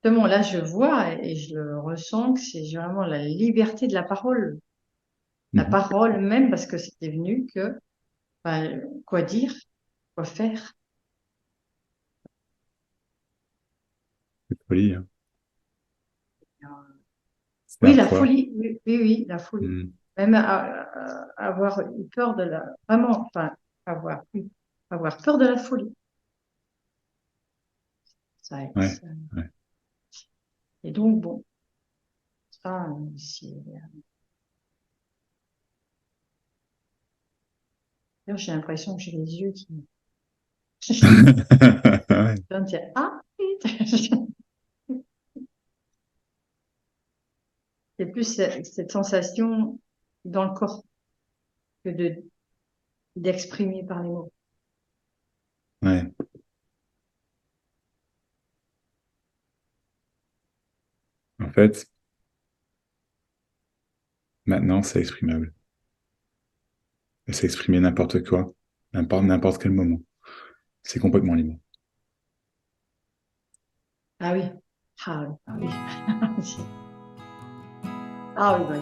justement, là, je vois et je le ressens que c'est vraiment la liberté de la parole. La Mhm. parole même, parce que c'était venu que, ben, quoi dire, quoi faire. C'est folie, hein. C'est Oui, un la poids. folie, oui, oui, oui, la folie. Mhm. Même avoir eu peur de vraiment, enfin, avoir peur de la folie. Ça, Ouais, ça- ouais. et donc, bon, ça, c'est, d'ailleurs, j'ai l'impression que j'ai les yeux qui, Ouais. je dire, ah, oui. C'est plus cette sensation dans le corps que d'exprimer par les mots. Ouais. En fait, maintenant, c'est exprimable. Et c'est exprimé n'importe quoi, n'importe quel moment. C'est complètement libre. Ah oui, ah oui, ah oui. Ah oui, bah,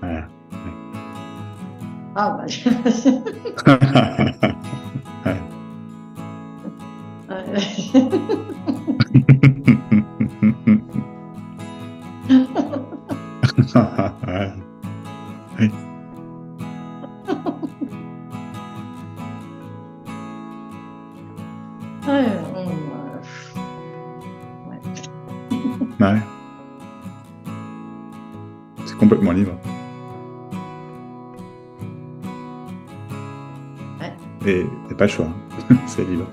Voilà. Ouais. ah bah, Ouais. Ouais. Oui. Ouais, ouais. Ouais. C'est complètement libre. Ouais. Et pas le choix, hein. C'est libre.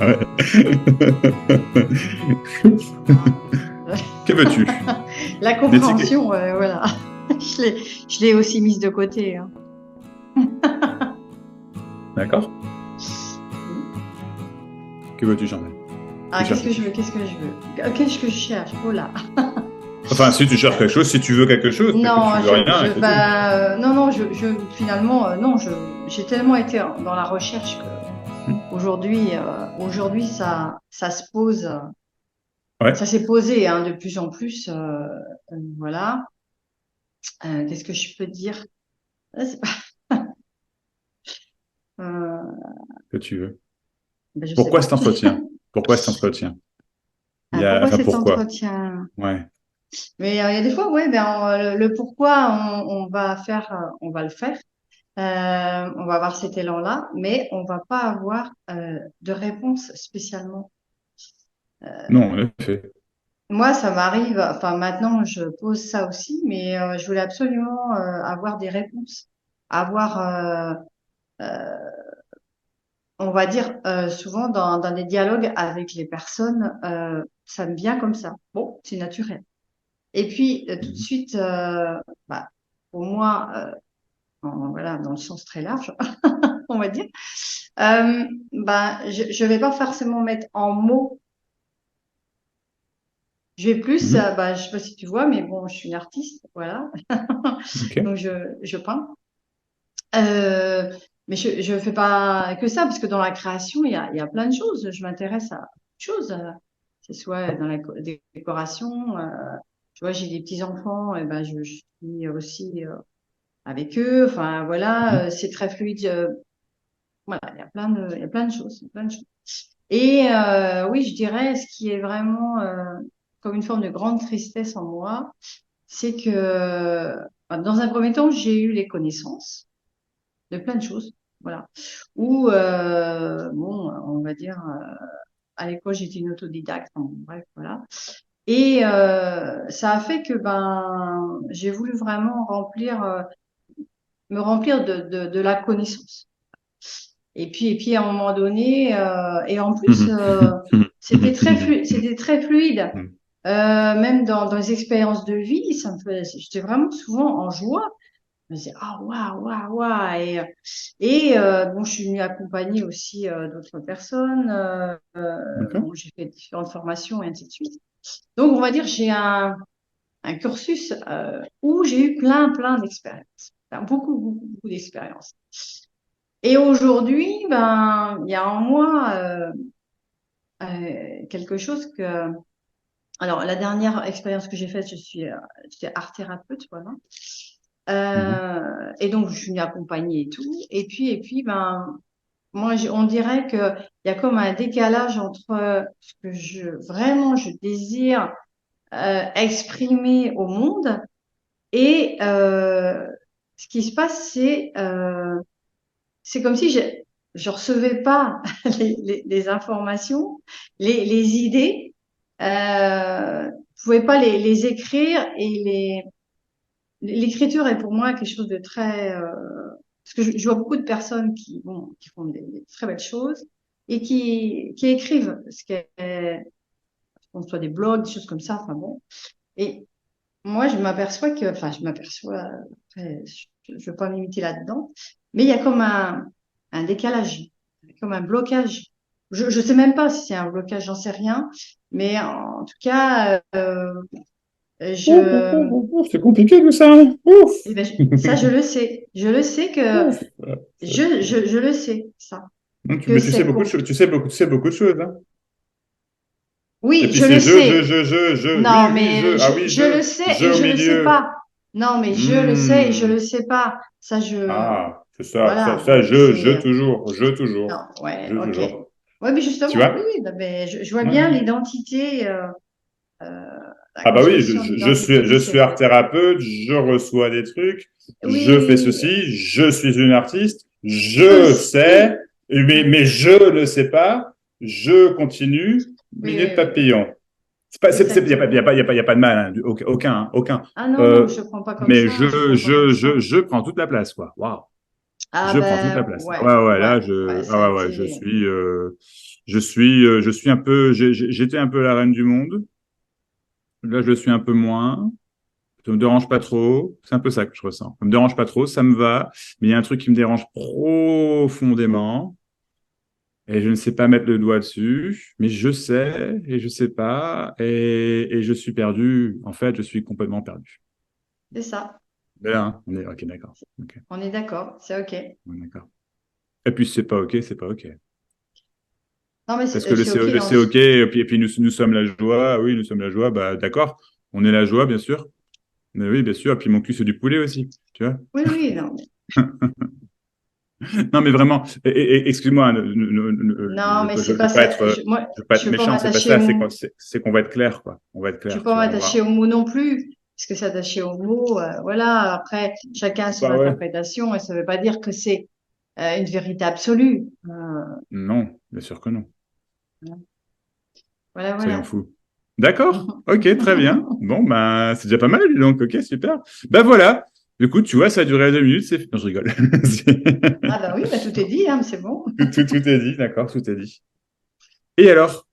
Ouais. Que veux-tu? La D'étiquette. compréhension, voilà. Je l'ai aussi mise de côté, hein. D'accord? Que veux-tu, Jean-Baptiste? Tu Ah, qu'est-ce cherches que quelque je veux? chose. Qu'est-ce que je veux? Qu'est-ce que je cherche? Oh là. Enfin, si tu cherches quelque chose, si tu veux quelque chose, mais que tu Non, veux rien, et c'est tout. non, non, finalement, non, j'ai tellement été dans la recherche que Hmm. aujourd'hui, ça se pose, Ouais. ça s'est posé, hein, de plus en plus, voilà. Qu'est-ce que je peux dire? C'est pas- euh, Que tu veux. ben, je sais Pourquoi pas. cet entretien? Pourquoi cet entretien? Il y a, Pourquoi enfin, cet pourquoi? entretien? Ouais. Mais il y a des fois, ouais, ben, le pourquoi on va faire, on va le faire. On va avoir cet élan-là, mais on va pas avoir de réponse spécialement. Non, en effet. Moi, ça m'arrive, enfin maintenant je pose ça aussi, mais je voulais absolument avoir des réponses, avoir, on va dire souvent dans des dialogues avec les personnes, ça me vient comme ça. Bon, c'est naturel. Et puis tout de Mhm. suite, bah, pour moi, voilà, dans le sens très large, on va dire, je vais pas forcément mettre en mots. Je vais plus, Mhm. je sais pas si tu vois, mais bon, je suis une artiste, voilà. Ok. Donc je peins. Euh, mais je fais pas que ça, parce que dans la création, il y a plein de choses. Je m'intéresse à beaucoup de choses, que ce soit dans la décoration. Tu vois, j'ai des petits-enfants, et ben je suis aussi avec eux. Enfin, voilà, Mhm. c'est très fluide. Voilà, il y a plein de choses, plein de choses. Et oui, je dirais, ce qui est vraiment comme une forme de grande tristesse en moi, c'est que dans un premier temps, j'ai eu les connaissances de plein de choses, voilà. Ou bon, on va dire, à l'école, j'étais une autodidacte, enfin, bon, bref, voilà. Et ça a fait que ben, j'ai voulu vraiment me remplir de la connaissance. Et puis à un moment donné, et en plus, Mhm. Mhm. Mhm. c'était très fluide. Mhm. Même dans les expériences de vie, j'étais vraiment souvent en joie. Je me disais, ah, waouh, waouh, waouh. Bon, je suis venue accompagner aussi d'autres personnes. D'accord. Bon, j'ai fait différentes formations et ainsi de suite. Donc, on va dire, j'ai un cursus où j'ai eu plein d'expériences. Enfin, beaucoup d'expériences. Et aujourd'hui, ben, il y a en moi quelque chose que. Alors, la dernière expérience que j'ai faite, j'étais art thérapeute, voilà. Mhm. Et donc, je suis accompagnée et tout. Et puis, ben, moi, on dirait que il y a comme un décalage entre ce que vraiment, je désire exprimer au monde et ce qui se passe, c'est comme si je recevais pas les informations, les idées, je pouvais pas les écrire et l'écriture est pour moi quelque chose de très parce que je vois beaucoup de personnes qui font des très belles choses et qui écrivent ce qu'est qu'on soit des blogs, des choses comme ça, enfin bon. Et moi, je m'aperçois, après, je ne veux pas m'imiter là-dedans, mais il y a comme un décalage, comme un blocage. Je ne sais même pas si c'est un blocage, j'en sais rien, mais en tout cas, Ouf, ouf, ouf, je, ouf, ouf, c'est compliqué tout ça, hein. Ouf. eh ben, ça, je le sais. Je le sais que, Ouf. Ouais, je le sais, ça, que mais tu sais c'est beaucoup de qu'on, choses, tu sais beaucoup de choses, hein. Et oui, puis je c'est le sais. oui, Non, oui, mais ah oui, je le sais je et au je le sais milieu. pas. Non, mais je le sais et je Hmm. le sais pas. Ça, Ah, c'est voilà, bon, c'est, toujours, non, ouais, je ok. toujours. Ouais, mais Tu justement, oui, vois? oui, non, mais je vois bien Ouais. l'identité, euh, la Ah bah oui, construction d'identité je que suis c'est. art thérapeute, je reçois des trucs, Oui, je fais oui, ceci, je suis une artiste, je sais, oui, oui, mais je le sais pas, je continue, oui, minute oui, oui, papillon. C'est pas, exactement. y a pas de mal, hein, aucun, hein, aucun. Ah non, non, Euh, je prends pas comme mais ça, je prends pas comme ça. je prends toute la place, quoi. Waouh. Ah Je prends toute la ben, place. ouais, Ouais, ouais, ouais, là, ouais, ça a été. je suis un peu, j'étais un peu la reine du monde. Là, je le suis un peu moins. Ça me dérange pas trop. C'est un peu ça que je ressens. Ça me dérange pas trop, ça me va. Mais il y a un truc qui me dérange profondément. Et je ne sais pas mettre le doigt dessus. Mais je sais et je sais pas. Et je suis perdu. En fait, je suis complètement perdu. C'est ça. Là, hein, on est, ok, d'accord. Ok, On est d'accord, c'est ok. on est d'accord. Et puis, si c'est pas ok, c'est pas ok. Non, mais Parce que c'est ok le dans c'est ok. Et puis nous sommes la joie. Oui, nous sommes la joie. Bah, d'accord. On est la joie, bien sûr. Mais oui, bien sûr. Et puis mon cul, c'est du poulet aussi. Tu vois? Oui, oui, non. Non, mais vraiment, excuse-moi, Non, mais je c'est pas veux pas ça. être, Moi, je veux pas je être veux pas méchant, c'est pas m'attacher ça, au mot. c'est qu'on va être clair, quoi. On va être Je veux clair, pas tu vois, on m'attacher va. au mot non plus, parce que s'attacher au mot, voilà. Après, chacun a son Bah ouais. interprétation, et ça veut pas dire que c'est une vérité absolue. Non, bien sûr que non. Voilà, Soyons voilà. fous. D'accord. Ok, très bien. Bon, ben, c'est déjà pas mal, dis donc. Ok, super. Ben voilà. Du coup, tu vois, ça a duré 2 minutes, c'est. Non, je rigole. Ah bah oui, bah tout est dit, hein, c'est bon. Tout est dit, d'accord, tout est dit. Et alors?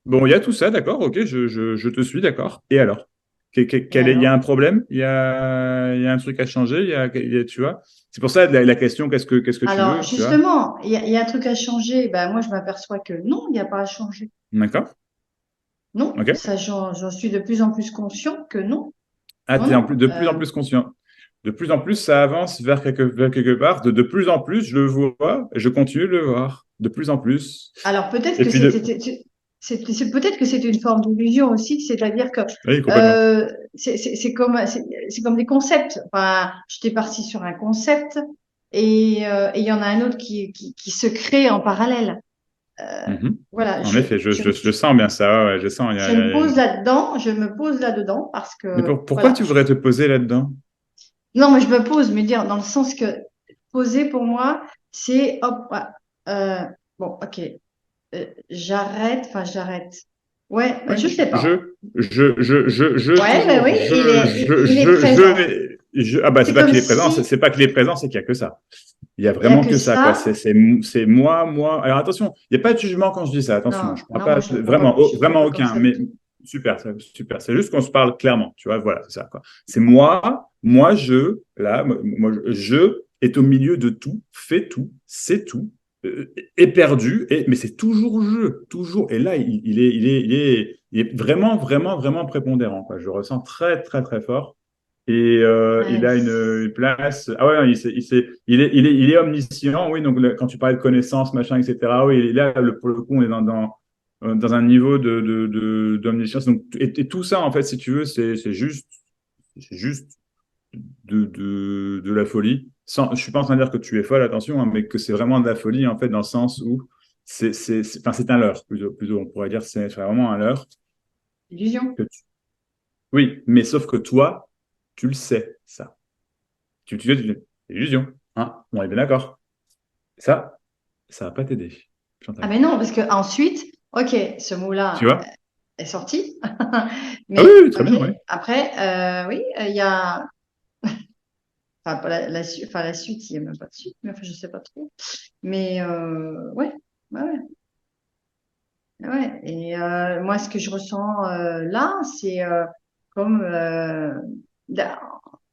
Bon, il y a tout ça, d'accord, ok, je te suis, d'accord. Et alors? Et Il y a alors? un problème? Il y a un truc à changer? Tu vois? C'est pour ça la question, qu'est-ce que tu Alors, veux? Tu vois? justement, il y a un truc à changer. Ben, moi, je m'aperçois que non, il n'y a pas à changer. D'accord? Non, Ok? ça, j'en suis de plus en plus conscient que non. Ah, Non, t'es non. de plus en plus conscient. De plus en plus, ça avance vers quelque part. De plus en plus, je le vois et je continue de le voir. De plus en plus. Alors peut-être Et que puis de. peut-être que c'est une forme d'illusion aussi, c'est-à-dire que Oui, complètement. c'est comme des concepts. Enfin, j'étais partie sur un concept et il y en a un autre qui se crée en parallèle. Mhm. Voilà, En effet, je sens bien ça. Ouais, je sens. je me pose là-dedans, je me pose là-dedans parce Mais que pourquoi voilà. tu voudrais te poser là-dedans? Non, mais je me pose, me dire dans le sens que poser pour moi, c'est hop, ouais, euh, bon, ok. J'arrête. Ouais, Oui, je sais pas. Ouais, ben oui, toujours, il est présent. ah bah, c'est C'est pas comme qu'il est présent, si c'est pas qu'il est présent, c'est qu'il y a que ça. Il y a il y a vraiment que que ça, quoi. ça. C'est moi, moi. Alors attention, il n'y a pas de jugement quand je dis ça, attention, Non, je prends non, moi pas, je prends pas, vraiment, je prends vraiment pas comme aucun, ça du mais tout. super, super. C'est juste qu'on se parle clairement, tu vois, voilà, c'est ça, quoi. C'est moi, là, je est au milieu de tout, fait tout, c'est tout, est perdu, mais c'est toujours je, toujours. Et là, il est vraiment, vraiment, vraiment prépondérant, quoi. Je le ressens très, très, très fort. Et il Ouais, a une place. Ah ouais, non, il est omniscient. Oui, donc quand tu parlais de connaissance, machin, etc. Oui, il est là, pour le coup, on est dans un niveau d'omniscience. Donc, et tout ça, en fait, si tu veux, c'est juste de la folie. Je suis pas en train de dire que tu es folle, attention, hein, mais que c'est vraiment de la folie, en fait, dans le sens où enfin, c'est un leurre, plutôt, on pourrait dire, c'est vraiment un leurre. illusion. que tu- Oui, mais sauf que toi, tu le sais, ça. Tu dis, c'est illusion, hein, on est bien d'accord. Ça va pas t'aider, Ah Chantal. mais non, parce que ensuite, ok, ce Tu mot-là vois? est sorti, Ah oui, mais oui, très ok, bien, oui. après, oui, il y a, enfin, pas enfin, la suite, il n'y a même pas de suite, mais enfin, je sais pas trop. Mais ouais, ouais, ouais. Ouais. Et moi, ce que je ressens là, c'est comme da-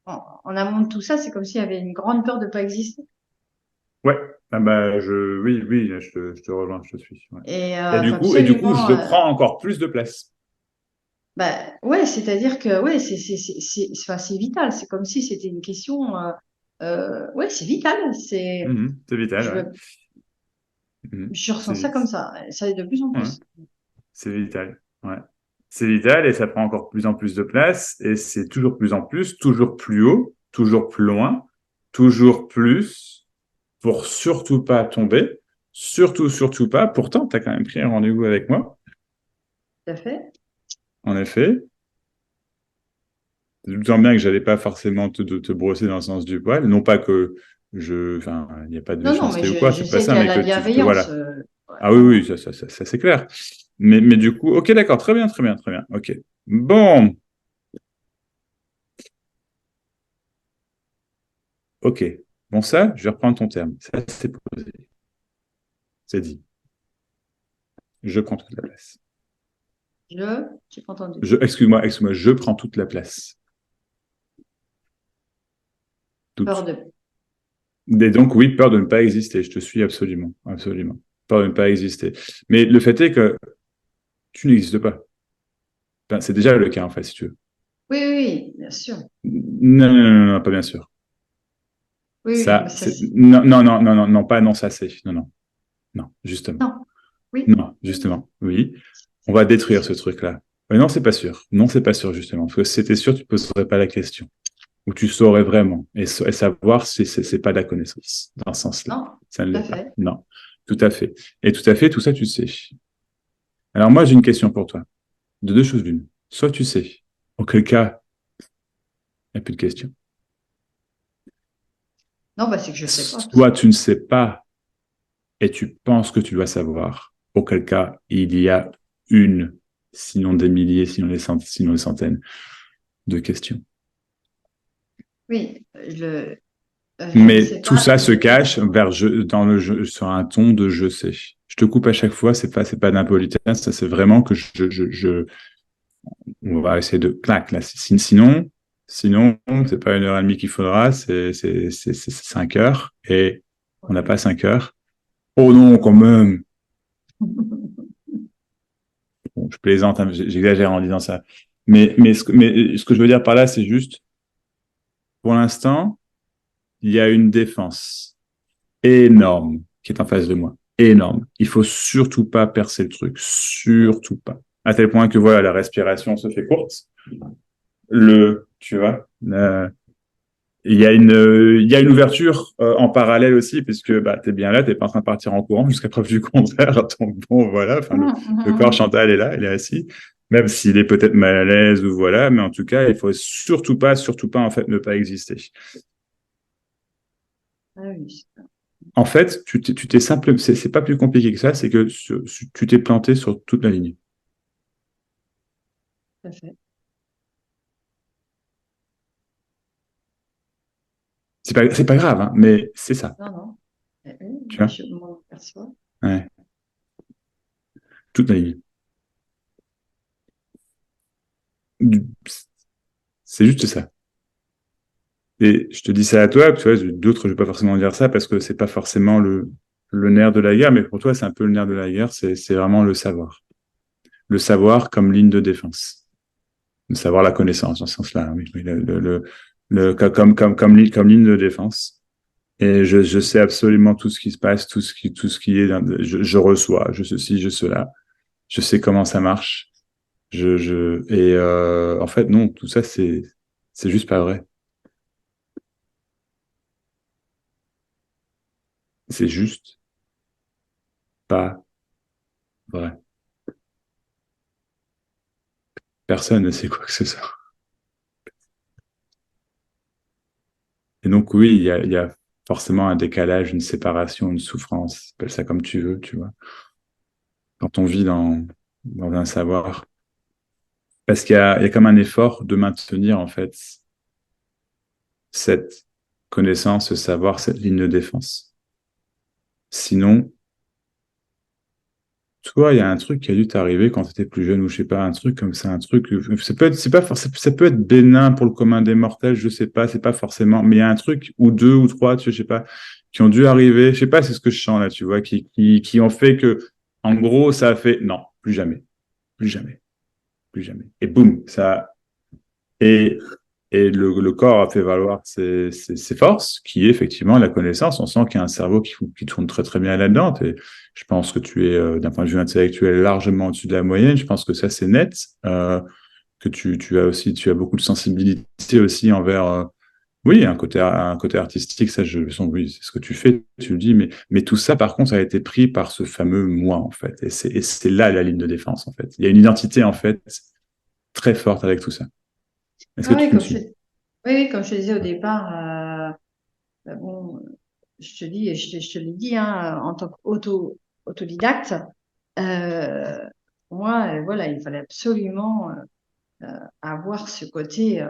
en amont de tout ça, c'est comme s'il y avait une grande peur de ne pas exister. Ouais, ah bah, oui, oui, je te rejoins, je te suis. Ouais. Et Et il faut du coup, absolument, je prends encore plus de place. bah, ouais, c'est-à-dire que ouais, enfin, c'est vital. C'est comme si c'était une question. Ouais, c'est vital. C'est vital, Je, ouais. veux- je C'est ressens ça vite. comme ça. Ça de plus en Ouais. plus. C'est vital. Ouais. C'est vital et ça prend encore plus en plus de place et c'est toujours plus en plus, toujours plus haut, toujours plus loin, toujours plus pour surtout pas tomber, surtout pas. Pourtant, tu as quand même pris un rendez-vous avec moi, Tout à fait. en effet. Je me sens bien que j'allais pas forcément te brosser dans le sens du poil. Non pas que enfin, il n'y a pas de Non, non, mais méchanceté ou quoi, je c'est pas sais qu'il ça, y a mais la que bienveillance. voilà. Ouais, Ah oui, non, oui, non. ça c'est clair. Mais du coup, ok, d'accord, très bien, très bien, très bien. Ok. Bon, ok. Bon, ça, je vais reprendre ton terme. Ça, c'est posé. C'est dit. Je prends toute la place. J'ai pas entendu. Excuse-moi, je prends toute la place. Peur Toute. de. Et donc, oui, peur de ne pas exister. Je te suis absolument. Absolument. Peur de ne pas exister. Mais le fait est que tu n'existes pas. Enfin, c'est déjà le cas, en fait, si tu veux. Oui, oui, oui, bien sûr. Non, non, non, non, pas bien sûr. Oui, oui, mais Ça, ça c'est. c'est. Non, non, non, non, non, non, pas non, ça c'est. Non, non, non, justement. Non, oui, Non, oui, justement. Oui. On c'est va c'est détruire sûr. ce truc-là. Mais non, c'est pas sûr. Non, c'est pas sûr, justement. Parce que si c'était sûr, tu ne poserais pas la question. Ou tu saurais vraiment. Et savoir si c'est pas de la connaissance, dans ce sens-là. Non, Ça ne tout l'est à pas. fait. Non. Tout à fait. Et tout à fait, tout ça, tu sais. Alors moi, j'ai une question pour toi. De deux choses l'une. Soit tu sais, auquel cas, il n'y a plus de question. Non, bah c'est que je sais pas, tout Soit tu simplement. ne sais pas et tu penses que tu dois savoir. Auquel cas, il y a une, sinon des milliers, sinon des centaines de questions. Oui, je ne Mais sais tout pas, ça mais se je veux cache savoir. vers dans le jeu, sur un ton de je sais. Je te coupe à chaque fois, c'est pas d'impolitesse, ça c'est vraiment que on va essayer de clac là. Sinon, c'est pas 1 heure et demie qu'il faudra, c'est 5 heures et on n'a Ok. pas 5 heures. Oh non, quand même. Bon, je plaisante, hein, j'exagère en disant ça. Mais ce que je veux dire par là, c'est juste, pour l'instant, il y a une défense énorme qui est en face de moi. Énorme. Il faut surtout pas percer le truc. Surtout pas. À tel point que voilà, la respiration se fait courte. Tu vois, il y a une ouverture en parallèle aussi, puisque bah, tu es bien là, tu n'es pas en train de partir en courant jusqu'à preuve du contraire. Donc bon, voilà, enfin, le corps Chantal est là, il est assis, même s'il est peut-être mal à l'aise ou voilà, mais en tout cas, il faut surtout pas, en fait, ne pas exister. Ah oui, En fait, tu t'es simple, c'est pas plus compliqué que ça, c'est que tu t'es planté sur toute la ligne. tout à fait. C'est pas grave, hein, mais c'est ça, Non, non. Oui, tu mais vois. je m'en aperçois. Ouais, toute la ligne. C'est juste ça. Et je te dis ça à toi, tu vois, d'autres, je vais pas forcément dire ça parce que c'est pas forcément le nerf de la guerre, mais pour toi, c'est un peu le nerf de la guerre, c'est vraiment le savoir. Le savoir comme ligne de défense. savoir la connaissance dans ce sens-là. Oui, oui, comme ligne de défense. Et je sais absolument tout ce qui se passe, tout ce qui est, je reçois, je ceci, je cela. Je sais comment ça marche. En fait, non, tout ça, c'est juste pas vrai. C'est juste pas vrai. Personne ne sait quoi que ce soit. Et donc, oui, il y a forcément un décalage, une séparation, une souffrance. Appelle ça comme tu veux, tu vois. Quand on vit dans un savoir. Parce il y a comme un effort de maintenir, en fait, cette connaissance, ce savoir, cette ligne de défense. Sinon, toi, il y a un truc qui a dû t'arriver quand tu étais plus jeune, ou je sais pas, un truc comme ça, un truc, ça peut être, c'est pas forcément, ça peut être bénin pour le commun des mortels, je sais pas, c'est pas forcément, mais il y a un truc, ou deux, ou trois, tu sais, je sais pas, qui ont dû arriver, je sais pas, c'est ce que je sens là, tu vois, qui ont fait que, en gros, ça a fait, non, plus jamais, plus jamais, plus jamais. Et boum, et, et le corps a fait valoir ses forces, qui est effectivement la connaissance. On sent qu'il y a un cerveau qui tourne très très bien là-dedans. Et je pense que tu es, d'un point de vue intellectuel, largement au-dessus de la moyenne. Je pense que ça, c'est net. Que tu as aussi, tu as beaucoup de sensibilité aussi envers, oui, un côté artistique. Ça, je sens, oui, c'est ce que tu fais. Tu le dis, mais tout ça, par contre, a été pris par ce fameux moi, en fait. Et c'est là la ligne de défense, en fait. Il y a une identité, en fait, très forte avec tout ça. Est-ce que Ah oui, tu me suis? oui, comme je te disais au départ, bon, je te dis, je te l'ai dit, hein, en tant autodidacte, euh, pour moi, voilà, il fallait absolument avoir ce côté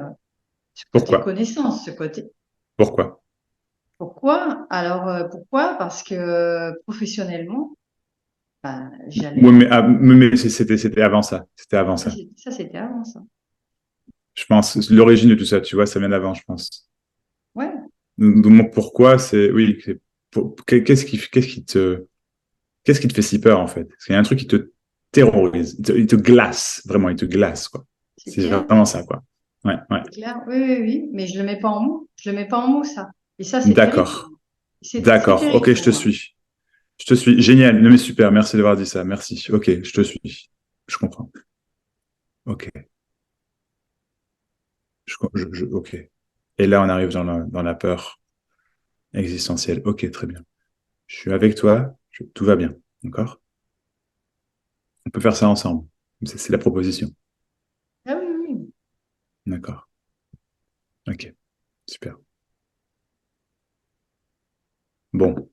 Pourquoi? connaissance, ce côté. Pourquoi? Pourquoi? Alors, pourquoi? Parce que professionnellement, ben, Oui, j'allais, mais c'était avant ça. C'était avant ça. ça c'était avant ça. Je pense, l'origine de tout ça, tu vois, ça vient d'avant, je pense. Ouais, Donc, pourquoi c'est, oui, qu'est-ce qui te fait si peur, en fait? Parce qu'il y a un truc qui te terrorise, il te glace, vraiment, il te glace, quoi. c'est C'est clair, vraiment ça, quoi. Ouais, ouais. c'est clair. Oui, oui, oui, mais je le mets pas en mots. Je le mets pas en mots, ça. Et ça, c'est terrible pour D'accord. moi. C'est D'accord. terrible Ok, je pour te moi. suis. Je te suis. Génial. Non, mais super. Merci d'avoir dit ça. Merci. Ok, je te suis. Je comprends. Ok. Ok. Et là, on arrive dans la peur existentielle. Ok, très bien. Je suis avec toi, tout va bien, d'accord? On peut faire ça ensemble. C'est la proposition. Ah oui, oui, oui. D'accord. Ok, super. Bon,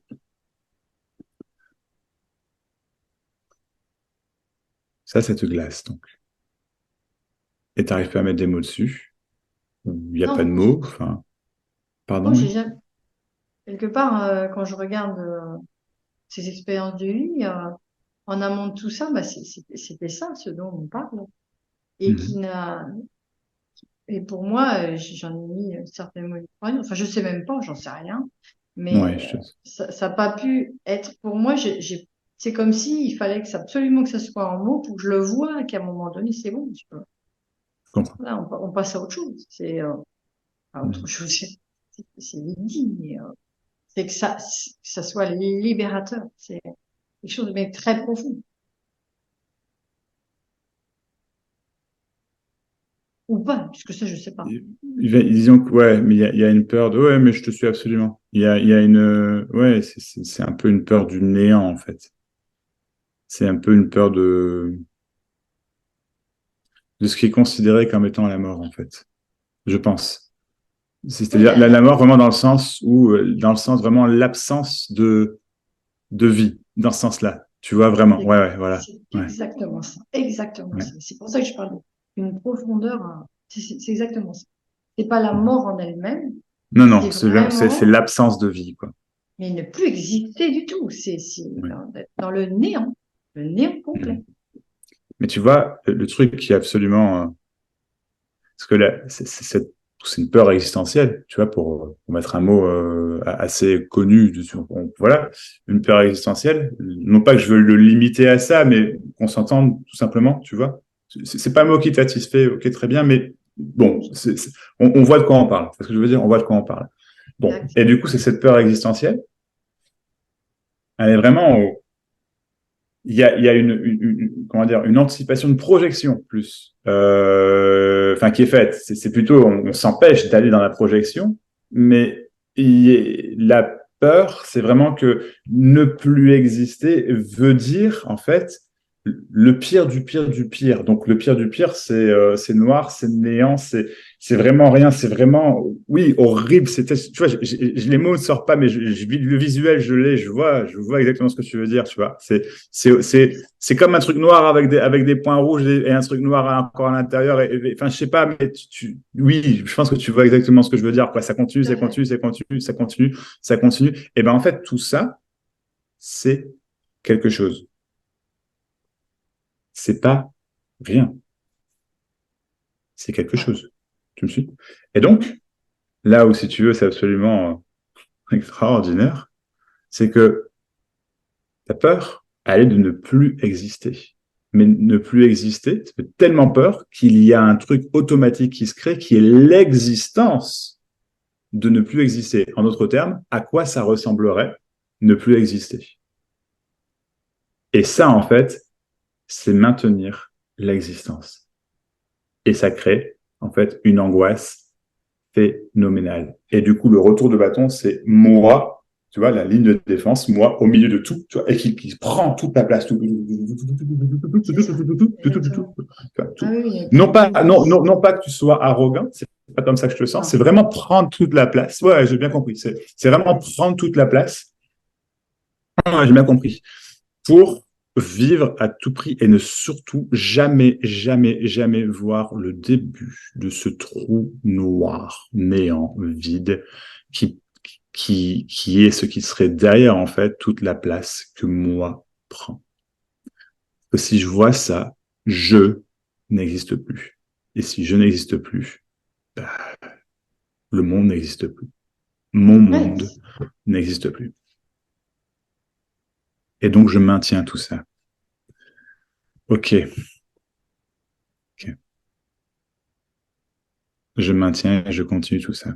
ça te glace, donc. Et t'arrives pas à mettre des mots dessus? Il n'y a pas de Non, mots? Enfin, pardon, non, j'ai oui? jamais. Quelque part, quand je regarde ces expériences de vie, en amont de tout ça, bah, c'était ça, ce dont on parle. Et qui Mhm. n'a, et pour moi, j'en ai mis certains mots de croyance. Enfin, je sais même pas, j'en sais rien. Ouais, Mais je ça n'a pas pu être, pour moi, c'est comme si il fallait que ça, absolument que ça soit en mots pour que je le vois, qu'à un moment donné, c'est bon. comprends. Là, on passe à autre chose. C'est à autre Mhm. chose. C'est inédit, mais c'est que ça soit libérateur. C'est quelque chose de mais très profond. Ou pas, puisque ça, je sais pas. Disons que, ouais, mais il y a une peur de, ouais, mais je te suis absolument. Il y a une, ouais, c'est un peu une peur du néant, en fait. C'est un peu une peur de ce qui est considéré comme étant la mort, en fait. Je pense. Oui, C'est-à-dire la mort vraiment dans le sens où, dans le sens vraiment l'absence de vie, dans ce sens-là. Tu vois vraiment. Ouais, ouais, voilà. c'est Ouais, exactement ça. Exactement ouais. ça. C'est pour ça que je parle d'une profondeur. C'est exactement ça. C'est pas la Mhm. mort en elle-même, Non, non, c'est c'est vraiment, l'absence de vie, quoi. mais ne plus exister du tout. C'est Ouais. dans le néant complet. Mhm. Mais tu vois, le truc qui est absolument, parce que là, c'est une peur existentielle, tu vois, pour mettre un mot assez connu dessus. Voilà, une peur existentielle. Non pas que je veux le limiter à ça, mais qu'on s'entende tout simplement, tu vois. c'est pas un mot qui te satisfait, ok, très bien, mais bon, on voit de quoi on parle. C'est ce que je veux dire, on voit de quoi on parle. Bon, exact. et du coup, c'est cette peur existentielle. Elle est vraiment il y a comment dire, une anticipation, une projection plus, enfin qui est faite. C'est plutôt, on s'empêche d'aller dans la projection, mais la peur, c'est vraiment que ne plus exister veut dire en fait le pire du pire du pire. Donc le pire du pire, c'est noir, c'est néant, c'est vraiment rien, c'est vraiment oui horrible. C'était, tu vois, les mots ne sortent pas, mais le visuel, je vois exactement ce que tu veux dire, tu vois. C'est comme un truc noir avec des points rouges et un truc noir encore à l'intérieur. Enfin, je sais pas, mais oui, je pense que tu vois exactement ce que je veux dire. Quoi. Ça continue, Tout ça à fait. continue, ça continue, ça continue, ça continue. Et ben en fait, tout ça, c'est quelque chose. C'est pas rien. C'est quelque chose. Tu me suis? Et donc, là où, si tu veux, c'est absolument extraordinaire, c'est que ta peur, elle est de ne plus exister. Mais ne plus exister, ça fait tellement peur qu'il y a un truc automatique qui se crée, qui est l'existence de ne plus exister. En d'autres termes, à quoi ça ressemblerait ne plus exister? Et ça, en fait, c'est maintenir l'existence. Et ça crée, en fait, une angoisse phénoménale. Et du coup, le retour de bâton, c'est moi, tu vois, la ligne de défense, moi, au milieu de tout, tu vois, et qui prend toute la place, tout, C'est ça. Exactement. Ah oui, oui, Non pas, exactement. non pas que tu sois arrogant, c'est pas comme ça que je te sens, c'est Non. vraiment prendre toute la place. Ouais, j'ai bien compris. C'est vraiment prendre toute la place. Ouais, j'ai bien compris. Pour vivre à tout prix et ne surtout jamais, jamais, jamais voir le début de ce trou noir, néant, vide, qui, qui est ce qui serait derrière, en fait, toute la place que moi prends. Que si je vois ça, je n'existe plus. Et si je n'existe plus, bah, le monde n'existe plus. Mon Ouais, monde n'existe plus. Et donc, je maintiens tout ça. Ok, ok. Je maintiens et je continue tout ça.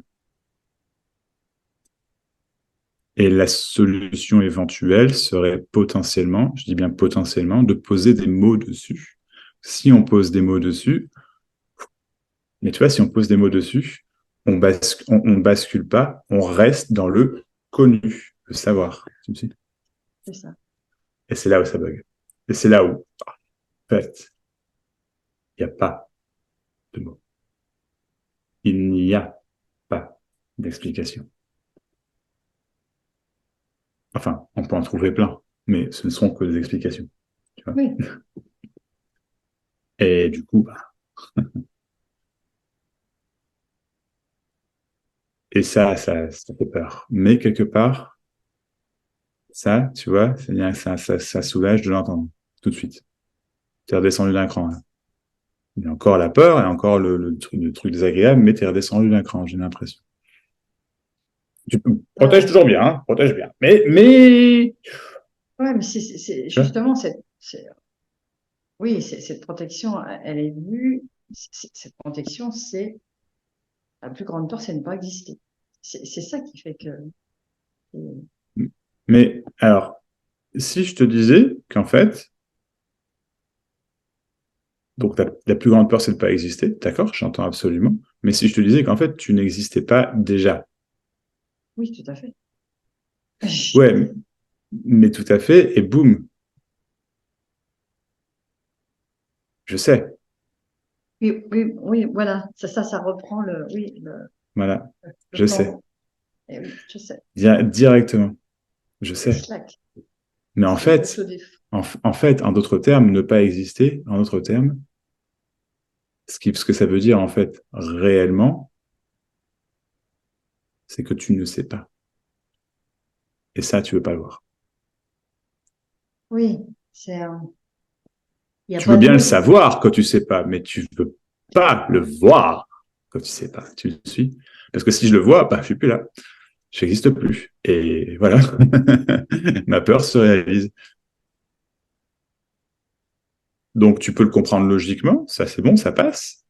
Et la solution éventuelle serait potentiellement, je dis bien potentiellement, de poser des mots dessus. Si on pose des mots dessus, mais tu vois, si on pose des mots dessus, on bascule pas, on reste dans le connu, le savoir. Tu me suis? c'est ça. Et c'est là où ça bug. Et c'est là où, en fait, il n'y a pas de mots. Il n'y a pas d'explication. Enfin, on peut en trouver plein, mais ce ne sont que des explications. Tu vois. Oui. Et du coup, bah, et ça fait peur. Mais quelque part, ça, tu vois, ça soulage de l'entendre tout de suite. Tu es redescendu d'un cran. Là. Il y a encore la peur et encore le truc désagréable, mais tu es redescendu d'un cran, j'ai l'impression. Tu protèges toujours bien, hein, protège bien. Ouais, mais Tu vois, justement oui, cette protection, elle est vue. Cette protection, c'est la plus grande peur, c'est de ne pas exister. C'est ça qui fait que. mais alors, si je te disais qu'en fait, donc la plus grande peur, c'est de ne pas exister, d'accord, j'entends absolument, mais si je te disais qu'en fait, tu n'existais pas déjà, Oui, tout à fait. ouais, mais tout à fait, et boum, je sais, Oui, oui, oui, voilà. Ça reprend oui, voilà, le je sais, plan. Et oui, je sais. directement, je C'est sais. slack. Mais en C'est fait, en fait, en d'autres termes, ne pas exister, en d'autres termes, ce que ça veut dire, en fait, réellement, c'est que tu ne sais pas. Et ça, tu veux pas le voir. oui, il n'y a Tu veux pas de bien le mots. savoir quand tu sais pas, mais tu veux pas le voir quand tu sais pas. Tu le suis? Parce que si je le vois, bah, je suis plus là. Je n'existe plus. Et voilà. Ma peur se réalise. Donc, tu peux le comprendre logiquement, ça c'est bon, ça passe.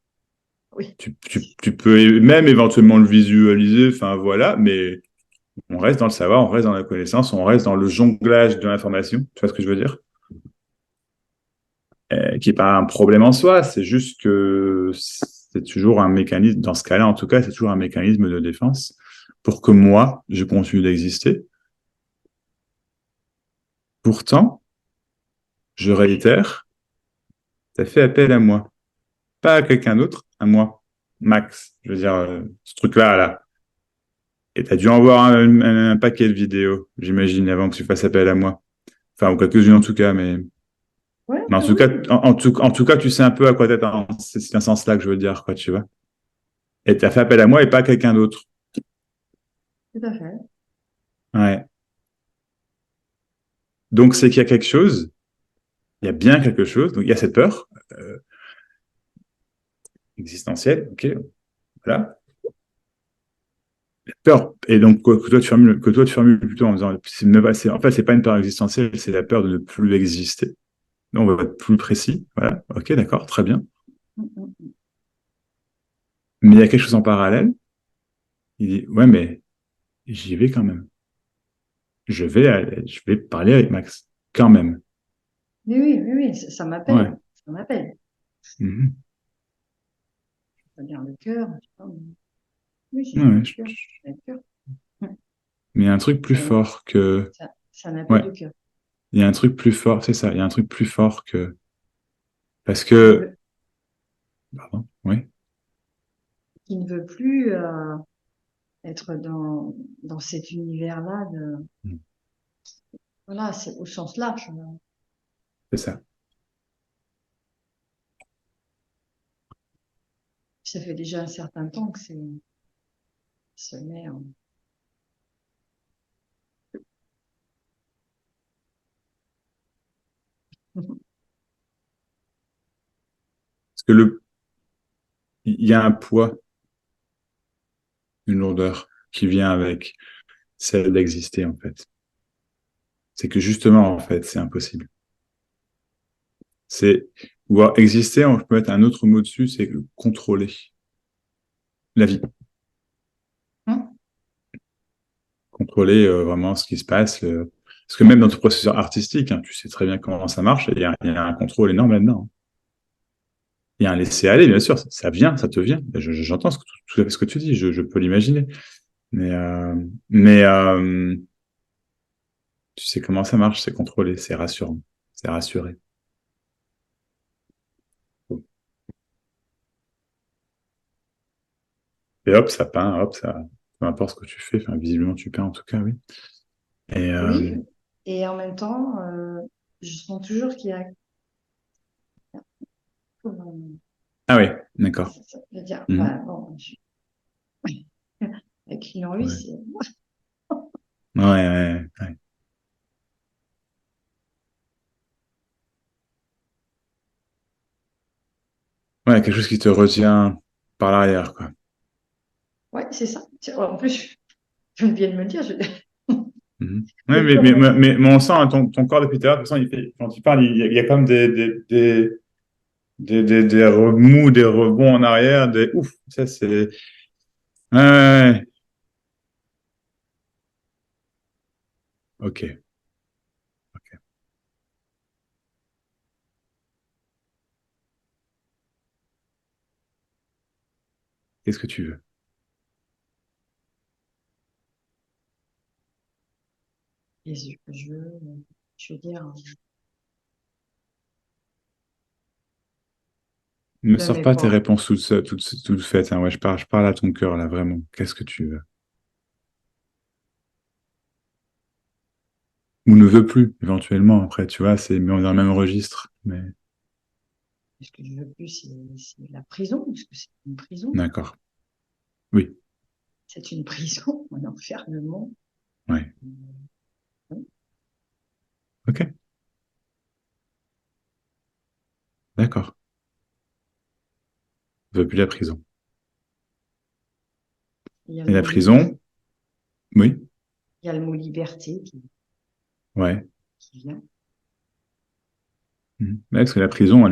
Oui, Tu peux même éventuellement le visualiser, enfin voilà, mais on reste dans le savoir, on reste dans la connaissance, on reste dans le jonglage de l'information. Tu vois ce que je veux dire? Qui n'est pas un problème en soi, c'est juste que c'est toujours un mécanisme, dans ce cas-là en tout cas, c'est toujours un mécanisme de défense pour que moi, je continue d'exister. Pourtant, je réitère, tu as fait appel à moi, pas à quelqu'un d'autre, à moi, Max. Je veux dire, ce truc-là, là. Et tu as dû en voir un paquet de vidéos, j'imagine, avant que tu fasses appel à moi. Enfin, ou quelques-unes en tout cas, ouais, mais en tout cas, oui, en tout cas, tu sais un peu à quoi t'attends. C'est un sens-là que je veux dire, quoi, tu vois. Et tu as fait appel à moi et pas à quelqu'un d'autre. tout à fait. Ouais. Donc, c'est qu'il y a quelque chose, il y a bien quelque chose, donc il y a cette peur existentielle, ok, voilà. Peur, et donc que toi tu formules plutôt en disant, en fait, c'est pas une peur existentielle, c'est la peur de ne plus exister. Donc, on va être plus précis, voilà, ok, d'accord, très bien. Mm, mm. Mais il y a quelque chose en parallèle, il dit, ouais, mais j'y vais quand même. Je vais parler avec Max, quand même. Mais oui, oui, oui, ça Ouais. m'appelle. Ça m'appelle. Mhm. Ça vient le cœur. Je sais pas, oui, Ouais, j'ai ouais, le cœur. J'ai le cœur. Mm. mais il y a un truc plus Ça, fort que, ça n'appelle ouais, le cœur. il y a un truc plus fort, c'est ça, il y a un truc plus fort que, parce Qui ne que, veut, pardon, oui, qui ne veut plus être dans cet univers-là. Voilà, c'est au sens large. c'est ça. Ça fait déjà un certain temps que se met en... Parce que il y a un poids, une lourdeur qui vient avec celle d'exister, en fait. C'est que justement, en fait, c'est impossible. C'est, ou alors exister, je peux mettre un autre mot dessus, c'est contrôler la vie. Hein. Contrôler vraiment ce qui se passe. Parce que même dans ton processus artistique, hein, tu sais très bien comment ça marche, et il y a un contrôle énorme là-dedans. Il y a un laisser-aller, bien sûr, ça vient, ça te vient. J'entends tout à fait ce que tu dis, je peux l'imaginer. Mais, euh, mais tu sais comment ça marche, c'est contrôlé, c'est rassurant, c'est rassuré. Et hop, ça peint, hop, ça, peu importe ce que tu fais, enfin, visiblement tu peins en tout cas, oui. Et, Oui, et en même temps, je sens toujours qu'il y a... ah oui, d'accord. Ça veut dire, Mhm. bah, bon, avec une envie, Ouais. c'est... Ouais, ouais, ouais. Ouais, quelque chose qui te retient par l'arrière, quoi. Ouais, c'est ça. En plus, je viens de me le dire, Mhm. Ouais, le cœur me dit, mais on sent hein, ton corps depuis tout à l'heure, de toute façon, quand il parle, il y a comme des remous, des rebonds en arrière, des ouf, ça c'est. Ouais, ouais, ouais. Ok, ok. Qu'est-ce que tu veux? et je veux dire, Ne me de sors mes pas tes points. réponses toutes faites, hein. Ouais, je parle à ton cœur, là, vraiment. Qu'est-ce que tu veux? Ou ne veux plus, éventuellement, après, tu vois, mais on est dans le même registre. Mais Ce que je veux plus, c'est la prison, parce que c'est une prison. d'accord. Oui, C'est une prison, un enfermement. ouais. Oui. Ok, d'accord. Ne veux plus la prison. Il y a le Et la mot liberté, prison, oui, il y a le mot liberté ouais. qui vient. Ouais, parce que la prison,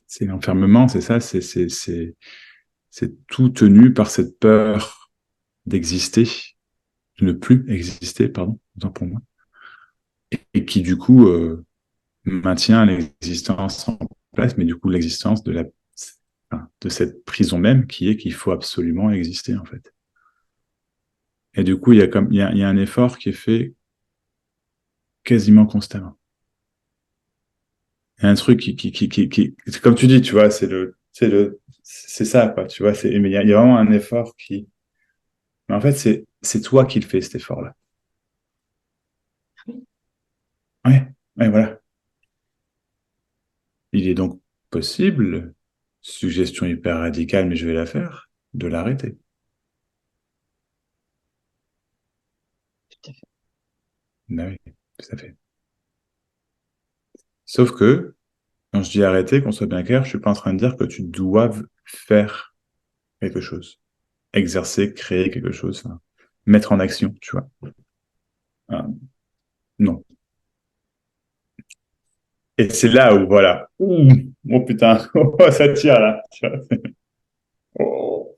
c'est l'enfermement, c'est ça, c'est tout tenu par cette peur d'exister, de ne plus exister, pardon, autant pour moi, et qui du coup maintient l'existence en place, mais du coup l'existence enfin, de cette prison même qui est qu'il faut absolument exister en fait. Et du coup, il y a un effort qui est fait quasiment constamment. Il y a un truc c'est comme tu dis, tu vois, c'est ça, quoi, tu vois, mais il y a vraiment un effort mais en fait, c'est toi qui le fais, cet effort-là. Ouais, ouais, voilà. Il est donc possible, suggestion hyper radicale, mais je vais la faire, de l'arrêter. Tout à fait. Ben oui, tout à fait. Sauf que, quand je dis arrêter, qu'on soit bien clair, je suis pas en train de dire que tu doives faire quelque chose, exercer, créer quelque chose, enfin, mettre en action, tu vois. Ah, non. Et c'est là où, voilà. Ouh, oh putain, oh, ça tire là. Tu vois. Oh.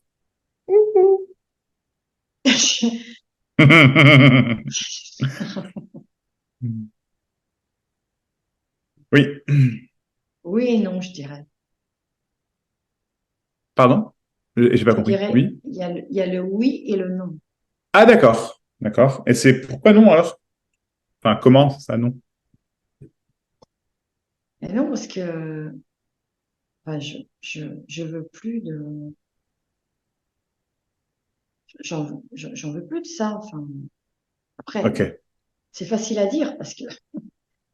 Oui, Oui et non, je dirais. pardon? J'ai pas Je compris. dirais, Oui? il y a le oui et le non. Ah, d'accord. D'accord. Et c'est pourquoi non alors? Enfin, comment ça non? Et non, parce que enfin, je veux plus j'en veux plus de ça. Enfin, après, Ok. c'est facile à dire parce que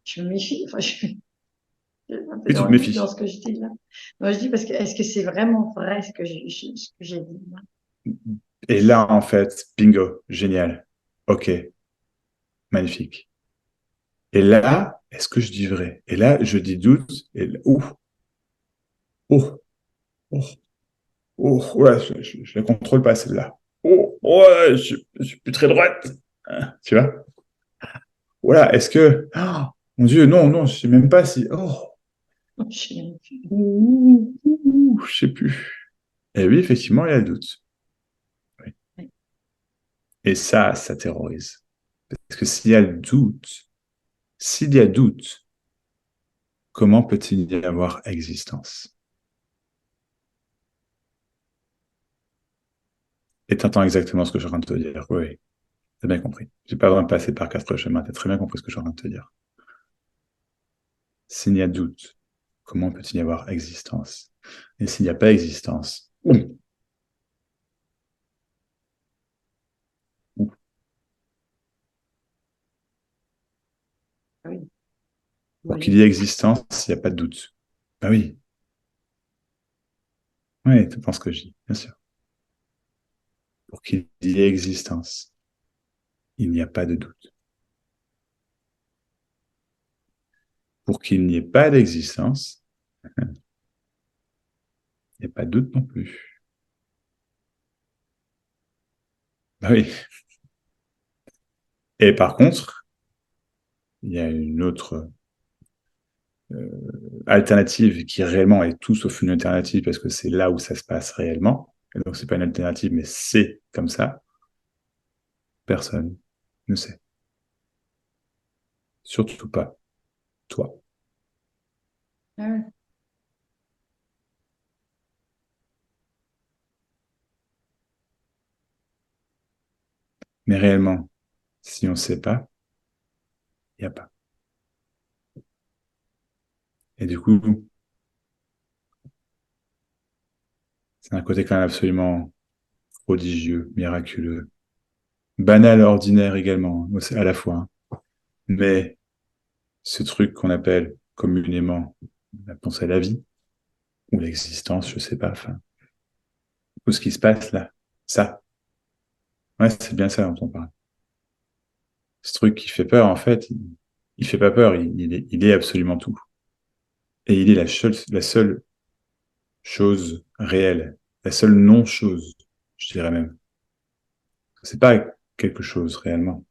je me méfie. Enfin, je suis un peu Oui, tu dans te le doute dans méfies. ce que je dis là. Moi, je dis parce que est-ce que c'est vraiment vrai ce que j'ai dit là? Et là, en fait, bingo, génial. Ok, magnifique. Et là, est-ce que je dis vrai? Et là, je dis doute. Et là, oh, oh, ouais, je la contrôle pas celle-là. Oh, ouais, je suis plus très droite. Hein, tu vois? Voilà, est-ce que, oh, mon Dieu, non, non, je sais même pas si, oh, Je sais même plus. je sais plus. Et oui, effectivement, il y a le doute. Oui. Ouais. Et ça terrorise. Parce que s'il y a doute, comment peut-il y avoir existence? Et t'entends exactement ce que je suis en train de te dire. Oui, t'as bien compris. J'ai pas besoin de passer par quatre chemins. T'as très bien compris ce que je suis en train de te dire. S'il y a doute, comment peut-il y avoir existence? Et s'il n'y a pas existence, ouh, Ah oui, faut pour qu'il y aller. ait existence, il n'y a pas de doute. Bah oui, oui, tu penses ce que je dis, bien sûr. Pour qu'il y ait existence, il n'y a pas de doute. Pour qu'il n'y ait pas d'existence, il n'y a pas de doute non plus. Bah oui. Et par contre, il y a une autre alternative qui réellement est tout sauf une alternative parce que c'est là où ça se passe réellement. Et donc c'est pas une alternative, mais c'est comme ça. Personne ne sait. Surtout pas toi. Ah ouais. Mais réellement, si on ne sait pas, il n'y a pas. Et du coup, c'est un côté quand même absolument prodigieux, miraculeux, banal, ordinaire également, à la fois. Hein. Mais ce truc qu'on appelle communément la pensée à la vie, ou l'existence, je sais pas, enfin, ou ce qui se passe là, ça, ouais, c'est bien ça dont on parle. Ce truc qui fait peur, en fait, il fait pas peur, il est absolument tout. Et il est la seule chose réelle, la seule non-chose, je dirais même. C'est pas quelque chose réellement,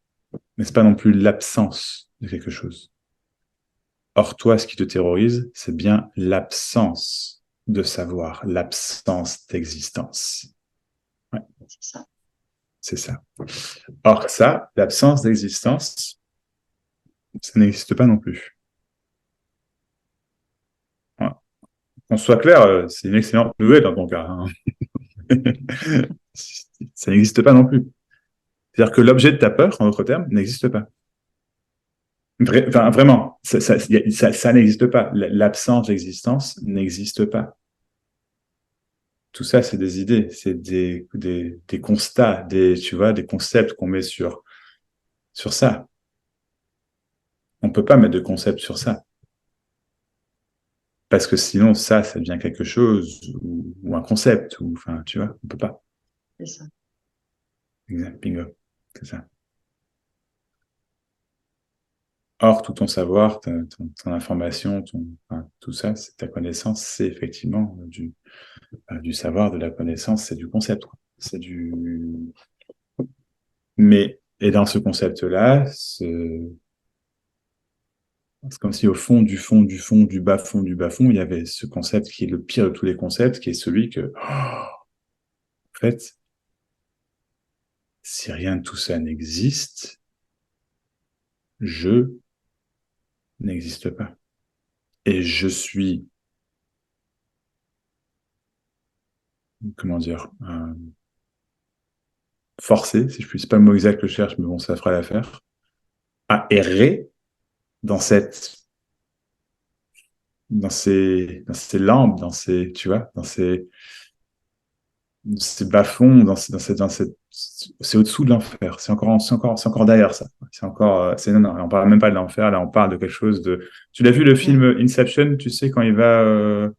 mais c'est pas non plus l'absence de quelque chose. Or, toi, ce qui te terrorise, c'est bien l'absence de savoir, l'absence d'existence. Ouais, C'est ça. c'est ça. Or, ça, l'absence d'existence, ça n'existe pas non plus. Voilà. Qu'on soit clair, c'est une excellente nouvelle dans ton cas, hein. Ça n'existe pas non plus. C'est-à-dire que l'objet de ta peur, en d'autres termes, n'existe pas. Enfin, vraiment, ça n'existe pas. L'absence d'existence n'existe pas. Tout ça, c'est des idées, c'est des constats, tu vois, des concepts qu'on met sur ça. On peut pas mettre de concept sur ça. Parce que sinon, ça devient quelque chose, ou un concept, ou, enfin, tu vois, on peut pas. C'est ça. Exact, bingo. C'est ça. Or, tout ton savoir, ton information, enfin, tout ça, c'est ta connaissance, c'est effectivement du savoir, de la connaissance, c'est du concept, quoi. C'est du, mais, et dans ce concept-là, c'est comme si au fond, du fond, du fond, du bas fond, du bas fond, il y avait ce concept qui est le pire de tous les concepts, qui est celui que, en fait, si rien de tout ça n'existe, je n'existe pas. Et je suis, comment dire, forcé, si je puis, c'est pas le mot exact que je cherche, mais bon, ça fera l'affaire, à errer dans dans ces lambes, tu vois, dans ces bas-fonds, c'est au-dessous de l'enfer. C'est encore derrière ça. Non, non, on parle même pas de l'enfer. Là, on parle de quelque chose de. Tu l'as vu le film Mm. Inception, tu sais quand il va.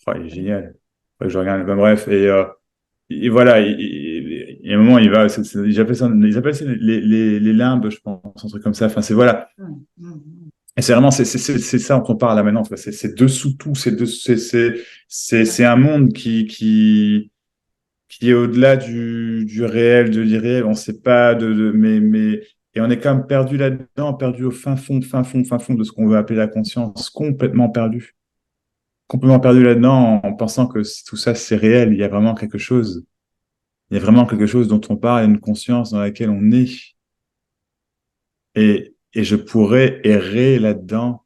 Oh, il est génial. Faut que je regarde. Ben, bref, et voilà. Il y a un moment, il va. Ils appellent ça les limbes, je pense, un truc comme ça. Enfin, c'est voilà. Mm. Mm. Et c'est vraiment, c'est ça dont on parle là maintenant. C'est dessous tout. C'est un monde qui est au-delà du réel, de l'irréel. On ne sait pas et on est quand même perdu là-dedans, perdu au fin fond, fin fond, fin fond de ce qu'on veut appeler la conscience, complètement perdu là-dedans, en pensant que tout ça c'est réel. Il y a vraiment quelque chose dont on parle, une conscience dans laquelle on est, et je pourrais errer là-dedans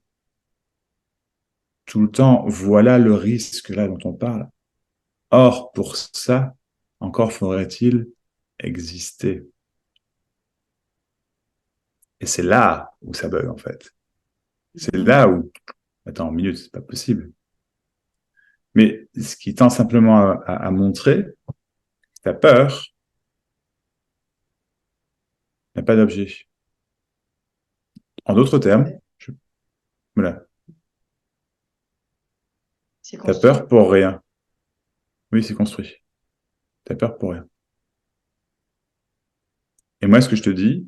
tout le temps. Voilà le risque là dont on parle. Or, pour ça, encore faudrait-il exister. Et c'est là où ça bug, en fait. C'est là où, attends, une minute, c'est pas possible. Mais ce qui tend simplement à montrer, ta peur n'a pas d'objet. En d'autres termes, Ouais. voilà, C'est t'as peur construit. pour rien. Oui, c'est construit. T'as peur pour rien. Et moi, ce que je te dis,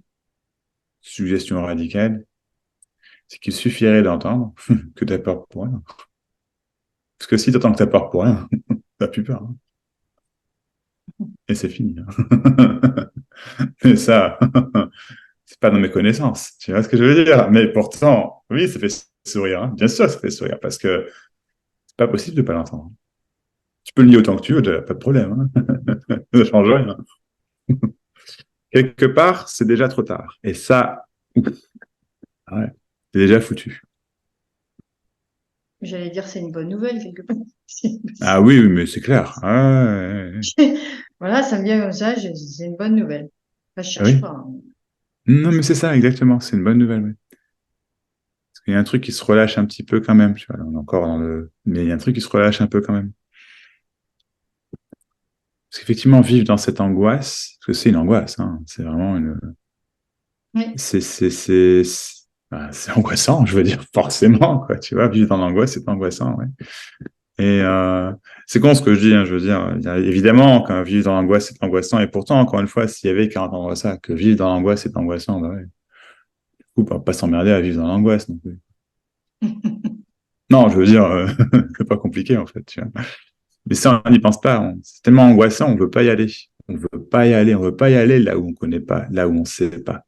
suggestion radicale, c'est qu'il suffirait d'entendre que t'as peur pour rien. Parce que si t'entends que t'as peur pour rien, t'as plus peur, hein. Et c'est fini, hein. Et ça, c'est pas dans mes connaissances. Tu vois ce que je veux dire? Mais pourtant, oui, ça fait sourire, hein. Bien sûr, ça fait sourire parce que c'est pas possible de pas l'entendre. Tu peux le nier autant que tu veux, pas de problème, hein. Ça change rien. Quelque part, c'est déjà trop tard. Et ça, ouf, ouais, c'est déjà foutu. J'allais dire c'est une bonne nouvelle quelque part. Ah oui, oui, mais c'est clair. Ah, ouais, ouais, ouais. Voilà, ça me vient comme ça, c'est une bonne nouvelle. Enfin, je Ah cherche oui. pas, hein. Non, mais c'est ça, exactement. C'est une bonne nouvelle, oui. Parce qu'il y a un truc qui se relâche un petit peu quand même. Tu vois, là, on est encore dans le. Mais il y a un truc qui se relâche un peu quand même. Parce qu'effectivement, vivre dans cette angoisse, parce que c'est une angoisse, hein, c'est vraiment une. Oui. C'est angoissant, je veux dire, forcément, quoi. Tu vois, vivre dans l'angoisse, c'est angoissant, ouais. Et c'est con ce que je dis, hein, je veux dire, évidemment, quand vivre dans l'angoisse, c'est angoissant. Et pourtant, encore une fois, s'il y avait qu'à entendre ça, que vivre dans l'angoisse, c'est angoissant, bah ouais. Du coup, on va pas s'emmerder à vivre dans l'angoisse non plus. Non, je veux dire, c'est pas compliqué, en fait, tu vois. Mais ça, on n'y pense pas. C'est tellement angoissant, on veut pas y aller. On veut pas y aller, on veut pas y aller là où on connaît pas, là où on sait pas.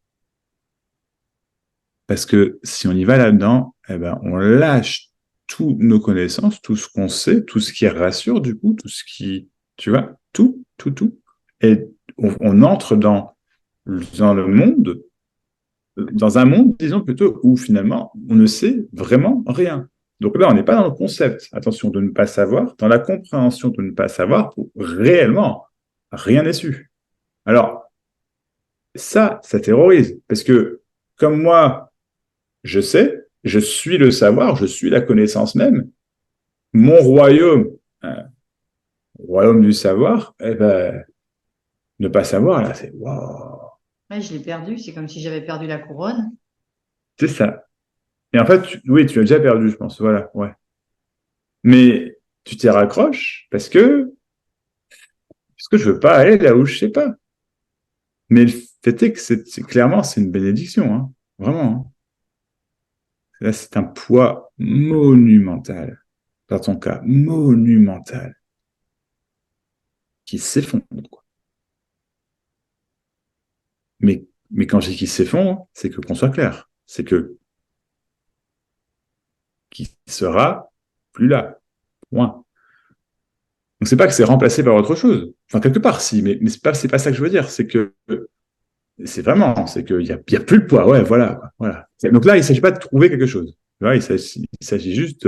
Parce que si on y va là-dedans, eh ben, on lâche toutes nos connaissances, tout ce qu'on sait, tout ce qui rassure, du coup, tout ce qui, tu vois, tout. Et on entre dans le monde, dans un monde, disons plutôt, où finalement, on ne sait vraiment rien. Donc là, on n'est pas dans le concept, attention, de ne pas savoir, dans la compréhension de ne pas savoir, où réellement, rien n'est su. Alors, ça terrorise, parce que comme moi, je sais, je suis le savoir, je suis la connaissance même, mon royaume, royaume du savoir, eh ben, ne pas savoir, là, c'est waouh, Ouais, je l'ai perdu. C'est comme si j'avais perdu la couronne. c'est ça. Et en fait, oui, tu l'as déjà perdu, je pense, voilà, ouais. Mais tu t'y raccroches parce que je veux pas aller là où je sais pas. Mais le fait est que clairement, c'est une bénédiction, hein, vraiment. Hein. Là, c'est un poids monumental, dans ton cas, monumental, qui s'effondre, quoi. Mais quand je dis qu'il s'effondre, c'est que qu'on soit clair. C'est que qui sera plus là. Point. Donc c'est pas que c'est remplacé par autre chose. Enfin, quelque part, si, mais c'est pas ça que je veux dire. C'est que c'est qu'il y a plus le poids. Ouais, voilà, quoi, voilà. Donc là, il s'agit pas de trouver quelque chose. Là, il s'agit juste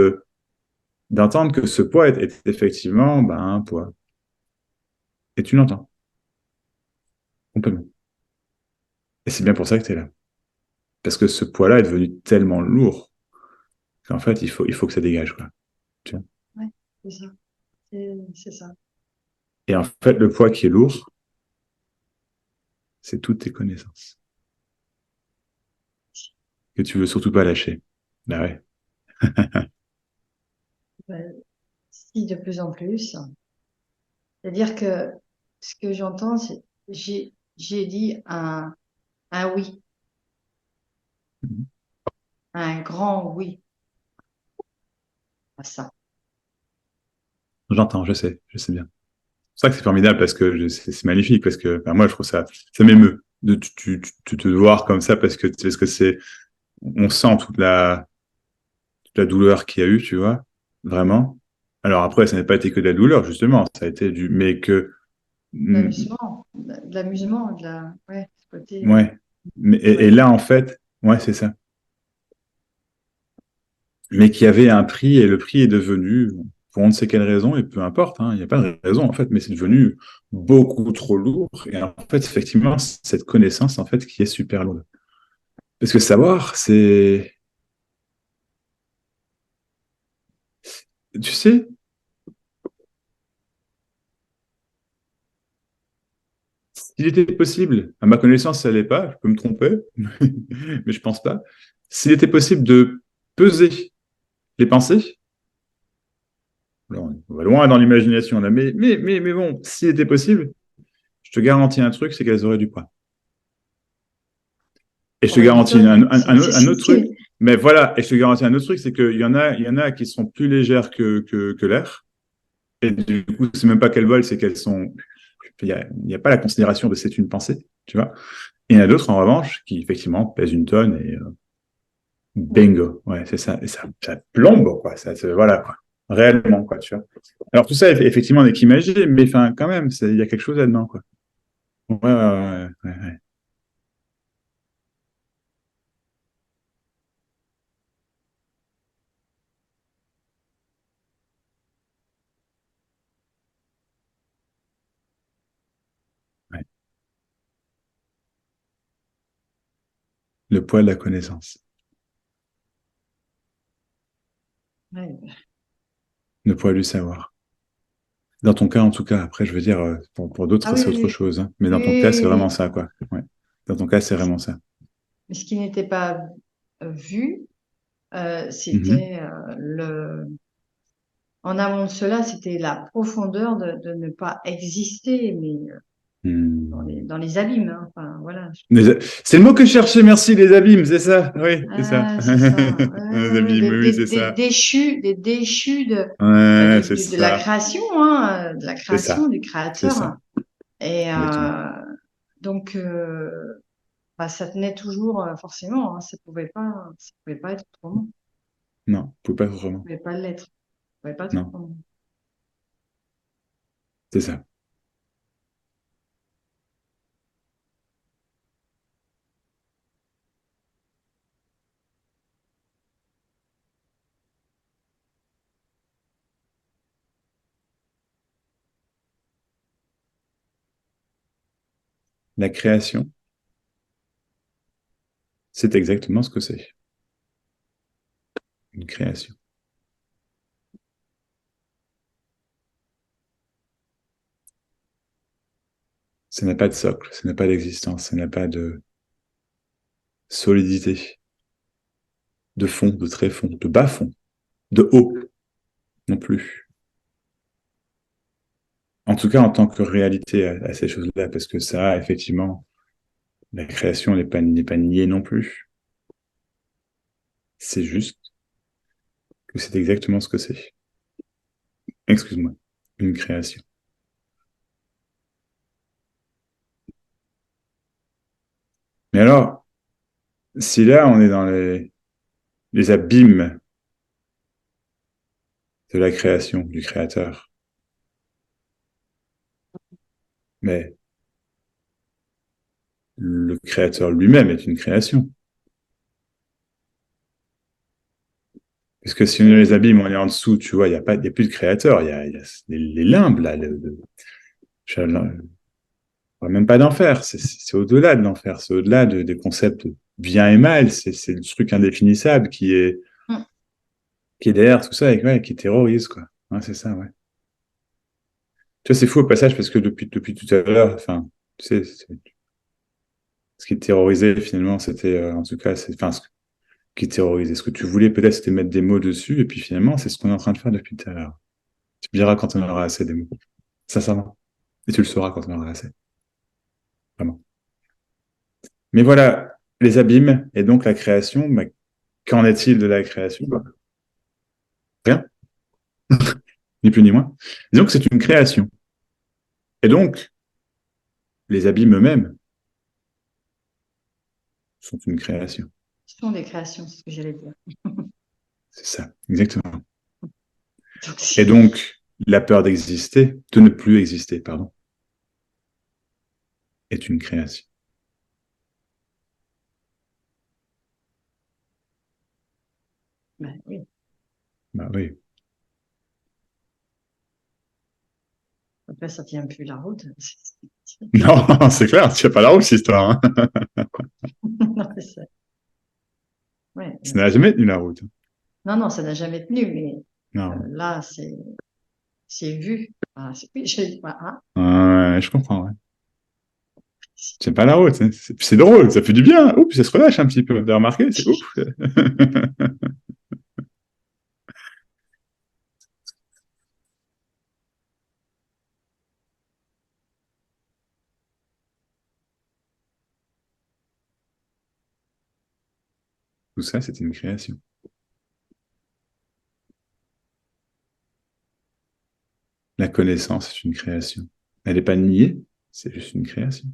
d'entendre que ce poids est effectivement un poids. Et tu l'entends, complètement. Et c'est bien pour ça que tu es là. Parce que ce poids-là est devenu tellement lourd qu'en fait, il faut que ça dégage, quoi. Tu vois. Ouais, c'est ça. C'est ça. Et en fait, le poids qui est lourd, c'est toutes tes connaissances. Que tu veux surtout pas lâcher. Bah ouais. Ouais, si, de plus en plus. C'est-à-dire que ce que j'entends, c'est j'ai dit un oui, un grand oui à ça. J'entends, je sais bien. C'est ça que c'est formidable parce que c'est magnifique parce que moi je trouve ça m'émeut de tu te voir comme ça parce que on sent toute la douleur qu'il y a eu, tu vois, vraiment. Alors après, ça n'a pas été que de la douleur justement, ça a été mais que mm, De l'amusement, ouais, ce côté, ouais, mais et ouais. là en fait, ouais c'est ça, mais qu'il y avait un prix et le prix est devenu pour on ne sait quelle raison et peu importe, hein, il n'y a pas de raison en fait, mais c'est devenu beaucoup trop lourd et en fait effectivement cette connaissance en fait qui est super lourde. Parce que savoir, tu sais, s'il était possible, à ma connaissance, ça l'est pas, je peux me tromper, mais je pense pas. S'il était possible de peser les pensées, alors on va loin dans l'imagination là, mais bon, s'il était possible, je te garantis un truc, c'est qu'elles auraient du poids. Et je On te va garantis m'étonner. un autre truc, mais voilà, et je te garantis un autre truc, c'est qu'il y en a qui sont plus légères que l'air, et du coup, c'est même pas qu'elles volent, c'est qu'elles sont, il y a pas la considération de c'est une pensée, tu vois. Et il y en a d'autres, en revanche, qui effectivement pèsent une tonne et Ouais, bingo. Ouais, c'est ça. Et ça plombe, quoi. Voilà, quoi. Réellement, quoi, tu vois. Alors, tout ça, effectivement, n'est qu'imagé, mais enfin, quand même, il y a quelque chose là-dedans, quoi. Ouais, ouais, ouais. Ouais. Le poids de la connaissance. ouais. Le poids du savoir. Dans ton cas, en tout cas, après, je veux dire, pour Ah d'autres, oui, c'est oui, autre oui. chose, hein. Mais Oui, dans ton cas, oui, c'est oui, vraiment oui. ça, quoi. Ouais. Dans ton cas, c'est vraiment ça. Mais ce qui n'était pas vu, Mhm. c'était en amont de cela, c'était la profondeur de ne pas exister, mais Hmm. dans les abîmes, hein. Enfin, voilà. C'est le mot que je cherchais, merci, les abîmes, c'est ça, oui, c'est ça. Ah, c'est ça. Ouais, Les ouais, ouais. abîmes, oui, c'est ça. Des déchus Ouais, c'est de la ça. création, hein, de la C'est création ça. du C'est créateur. ça. Et Exactement. donc, bah, ça tenait toujours, forcément, hein, ça pouvait pas être autrement. Non, vous pouvez pas être autrement. Vous pouvez pas l'être. Vous pouvez pas être Non, autrement. c'est ça. La création, c'est exactement ce que c'est. Une création. Ça n'a pas de socle, ça n'a pas d'existence, ça n'a pas de solidité, de fond, de tréfond, de bas fond, de haut non plus. En tout cas, en tant que réalité à ces choses-là, parce que ça, effectivement, la création n'est pas niée non plus. C'est juste que c'est exactement ce que c'est. Excuse-moi, une création. Mais alors, si là, on est dans les abîmes de la création, du créateur, mais le créateur lui-même est une création. Parce que si on est dans les abîmes, on est en dessous, tu vois, il y a plus de créateur, il y a les limbes, là, je ne parle même pas d'enfer, c'est au-delà de l'enfer, c'est au-delà des concepts bien et mal, c'est le truc indéfinissable Mm. qui est derrière tout ça et ouais, qui terrorise, quoi. Ouais, c'est ça, ouais. Tu vois, c'est fou au passage parce que depuis tout à l'heure, enfin, tu sais, ce qui te terrorisait finalement, c'était, en tout cas, enfin, ce qui te terrorisait. Ce que tu voulais peut-être, c'était mettre des mots dessus et puis finalement, c'est ce qu'on est en train de faire depuis tout à l'heure. Tu me diras quand on aura assez des mots. Sincèrement. Et tu le sauras quand on aura assez. Vraiment. Mais voilà, les abîmes et donc la création, mais qu'en est-il de la création? Bah, rien, ni plus ni moins. Disons que c'est une création. Et donc, les abîmes eux-mêmes sont une création. Ce sont des créations, c'est ce que j'allais dire. C'est ça, exactement. Donc, Et donc, la peur d'exister, de ne plus exister, pardon, est une création. ben oui. Bah oui. Après, ça tient plus la route. Non, c'est clair, tu n'as pas la route, cette histoire. Hein. Non, c'est ça. Ouais, Ça n'a jamais tenu la route. non, non, ça n'a jamais tenu, mais Non. là, c'est vu. Ah, oui, Je comprends, ouais. C'est pas la route, hein. C'est drôle, ça fait du bien. Oups, ça se relâche un petit peu. T'as remarqué, c'est ouf. Tout ça, c'est une création. La connaissance, c'est une création. Elle n'est pas niée, c'est juste une création.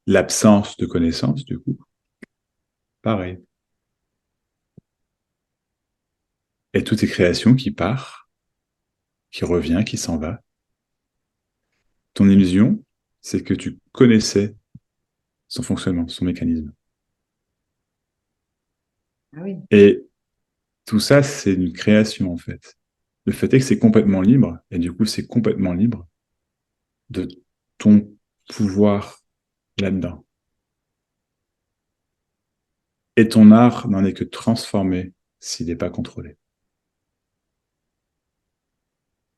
L'absence de connaissance, du coup, pareil. Et toute est création qui part, qui revient, qui s'en va. Ton illusion, c'est que tu connaissais son fonctionnement, son mécanisme. Ah oui, Et tout ça, c'est une création, en fait. Le fait est que c'est complètement libre, et du coup, c'est complètement libre de ton pouvoir là-dedans. Et ton art n'en est que transformé s'il n'est pas contrôlé.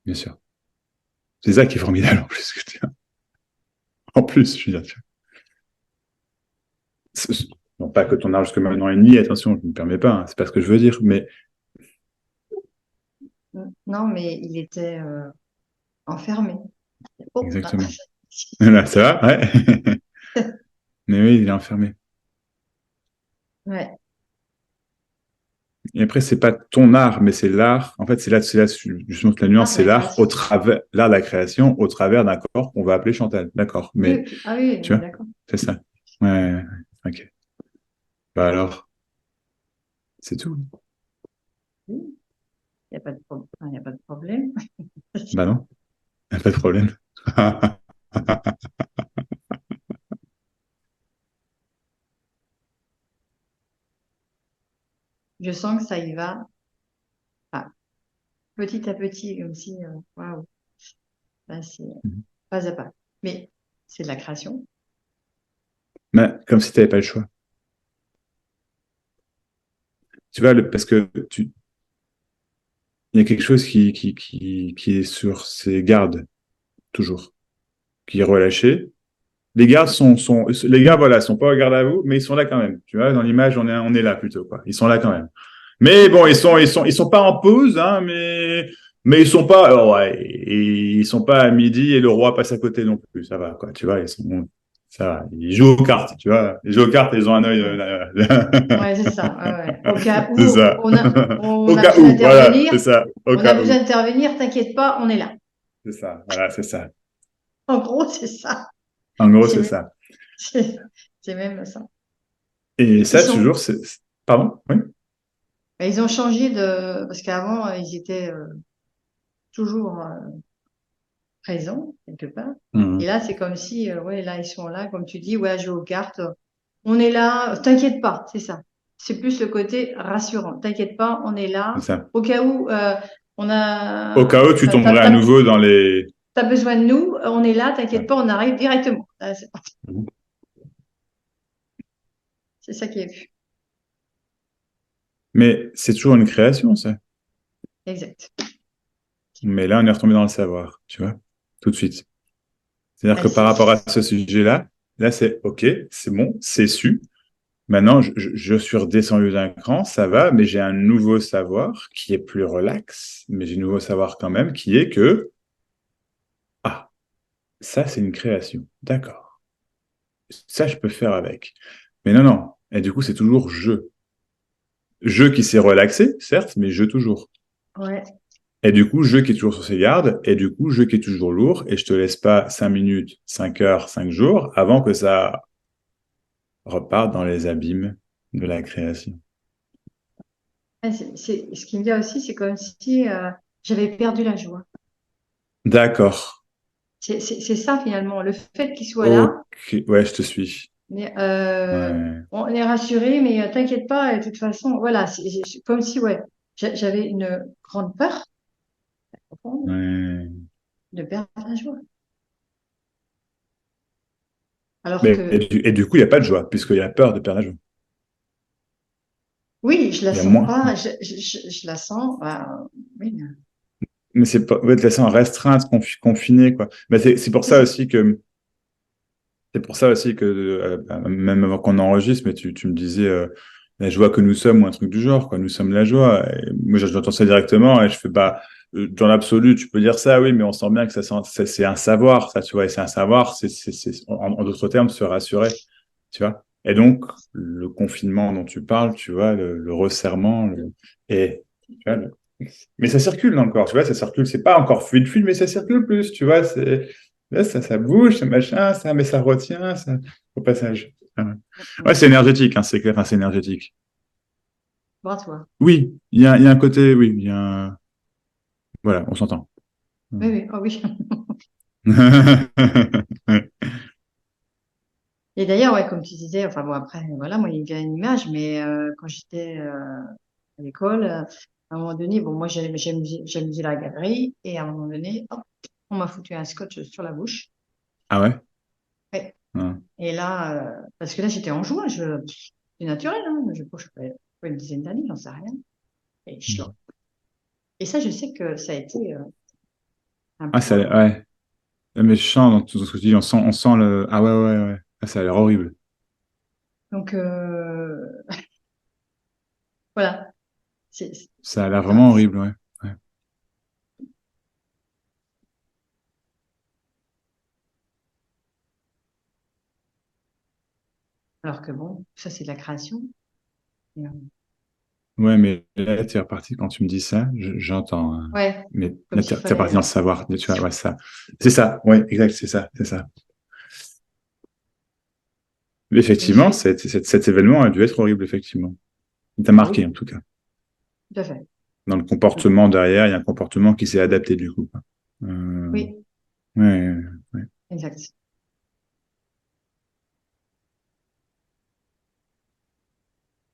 Bien sûr. C'est ça qui est formidable en plus. En plus, je veux dire. Non pas que ton art jusque maintenant est nié, attention, je ne me permets pas, hein, c'est pas ce que je veux dire, mais non, mais il était enfermé. Oh, là. exactement. Là, ça va, ouais. Mais oui, il est enfermé. Ouais. Et après, c'est pas ton art, mais c'est l'art. En fait, c'est là justement toute la nuance, Ah, c'est la l'art au création. travers, l'art de la création au travers d'un corps qu'on va appeler Chantal. D'accord. Oui, Mais, ok. Ah oui, tu oui, vois, d'accord. c'est ça. Ouais, ok. Bah alors. C'est tout. Oui, il n'y a pas de il y a pas de problème. Bah non, y a pas de problème. Je sens que ça y va, ah, petit à petit, comme si, waouh, là, c'est pas à pas. Mais c'est de la création. Mais comme si tu n'avais pas le choix. Tu vois, parce que il y a quelque chose qui est sur ses gardes, toujours, qui est relâché. Les gars, voilà, sont pas au garde à vous, mais ils sont là quand même. Tu vois, dans l'image, on est là plutôt, quoi. Ils sont là quand même. Mais bon, ils sont pas en pause, hein, mais ils sont pas, oh ouais, ils sont pas à midi et le roi passe à côté non plus. Ça va, quoi. Tu vois, ça va. Ils jouent aux cartes, tu vois. Ils jouent aux cartes et ils ont un œil, Ouais, ouais, c'est ça. Ouais, ouais. Au cas c'est où ça. on Au a cas besoin où, voilà, d'intervenir, c'est ça. Au on a cas besoin où. d'intervenir, t'inquiète pas, on est là. C'est ça. Voilà, c'est ça. En gros, c'est ça. En gros, C'est c'est même, ça. c'est c'est même ça. Et Ils ça, sont, toujours, pardon? Oui? ils ont changé parce qu'avant, ils étaient toujours présents quelque part. Et Mhm. là, c'est comme si, ouais, là, ils sont là, comme tu dis, ouais, jouer aux cartes. On est là, t'inquiète pas, c'est ça. C'est plus le côté rassurant. T'inquiète pas, on est C'est là. ça. Au cas où Au cas où tu tomberais à nouveau dans les... t'as besoin de nous, on est là, t'inquiète pas, on arrive directement. C'est ça qui est vu. Mais c'est toujours une création, ça. Exact. Mais là, on est retombé dans le savoir, tu vois, tout de suite. C'est-à-dire Ah, que par rapport à ce sujet-là, là, c'est OK, c'est bon, c'est su. Maintenant, je suis redescendu d'un cran, ça va, mais j'ai un nouveau savoir qui est plus relax, mais j'ai un nouveau savoir quand même, qui est que, ah, ça, c'est une création. D'accord. Ça, je peux faire avec. Mais non, non. Et du coup, c'est toujours je. Je qui s'est relaxé, certes, mais je toujours. ouais. Et du coup, je qui est toujours sur ses gardes, et du coup, je qui est toujours lourd, et je te laisse pas 5 minutes, 5 heures, 5 jours avant que ça reparte dans les abîmes de la création. Ah, ce qui me vient aussi, c'est comme si j'avais perdu la joie. D'accord. C'est ça finalement, le fait qu'il soit là, Ok. Ouais, je te suis. mais, Ouais. on est rassuré, mais t'inquiète pas, de toute façon, voilà, c'est comme si ouais, j'avais une grande peur profonde Ouais. de perdre la joie. Alors Mais, que et du coup, il n'y a pas de joie, puisqu'il y a peur de perdre la joie. oui, je la Il y a sens moins. pas, je la sens, bah, oui, Mais c'est pas, ouais, de façon restreinte, confinée, quoi. Mais c'est pour c'est ça ça. aussi que, même avant qu'on enregistre, mais tu me disais, la joie que nous sommes ou un truc du genre, quoi. Nous sommes la joie. Et moi, j'entends ça directement et je fais, bah, dans l'absolu, tu peux dire ça, oui, mais on sent bien que c'est un savoir, ça, tu vois, et c'est un savoir, en d'autres termes, se rassurer, tu vois. Et donc, le confinement dont tu parles, tu vois, le resserrement, et, tu vois, mais ça circule dans le corps, tu vois, ça circule, c'est pas encore fluide, fluide, mais ça circule plus, tu vois, là, ça bouge, ça machin, ça, mais ça retient, ça, au passage. Ah ouais, ouais, c'est énergétique, hein, c'est clair, enfin, c'est énergétique. Bon, toi. Oui, il y a un côté, oui, voilà, on s'entend. Oui, oui, oh oui. Et d'ailleurs, ouais, comme tu disais, enfin bon, après, voilà, moi, il y a une image, mais quand j'étais à l'école, à un moment donné, bon, moi, j'amusais la galerie, et à un moment donné, hop, on m'a foutu un scotch sur la bouche. Ah ouais? Ouais. Ouais. Et là, parce que là, j'étais en joie, c'est naturel, hein, je sais pas, une dizaine d'années, j'en sais rien. Et chiant. Et ça, je sais que ça a été un Ah, point. ouais. Mais je sens dans tout ce que tu dis, on sent le, ah ouais, ouais, ouais. Ah, ça a l'air horrible. Donc, voilà. Ça a l'air Ah, vraiment horrible, ouais. Ouais. alors que bon, ça, c'est de la création. Et, Ouais, mais là, tu es reparti quand tu me dis ça, j'entends, hein. ouais, Mais comme là, s'il t'es reparti fallait. dans le savoir, tu vois, ouais, ça. C'est ça, ouais, exact, c'est ça, c'est ça. Mais Il effectivement, fait, cet événement a dû être horrible, effectivement. Il t'a Ah marqué, oui, en tout cas. tout à fait. Dans le Tout à fait. comportement derrière, il y a un comportement qui s'est adapté, du coup, quoi. Euh, Oui, ouais, ouais. exact.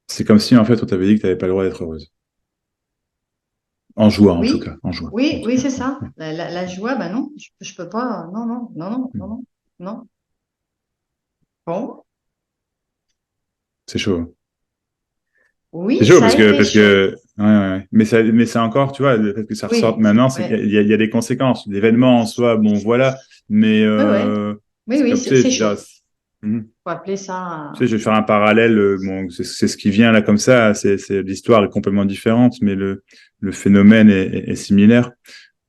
C'est comme si, en fait, on t'avait dit que tu n'avais pas le droit d'être heureuse. En joie, en tout Oui, cas. En joie, en oui, tout oui, cas. c'est Ouais, ça. ouais. La joie, ben non, je peux pas. Non, non, non, non, non, Mm. non, non. Bon, C'est chaud, hein. C'est oui, chaud ça a été parce chaud. que, ouais, ouais, ouais. Mais c'est encore, tu vois, le fait que ça ressorte Oui, maintenant, c'est qu'il oui, y a, il y a des conséquences. L'événement en soi, bon, voilà. Mais, oui, oui, oui, c'est oui, comme, tu sais, c'est je veux chaud. dire, mhm. Faut appeler ça. Tu sais, je vais faire un parallèle. Bon, c'est ce qui vient là comme ça. L'histoire est complètement différente, mais le phénomène est similaire.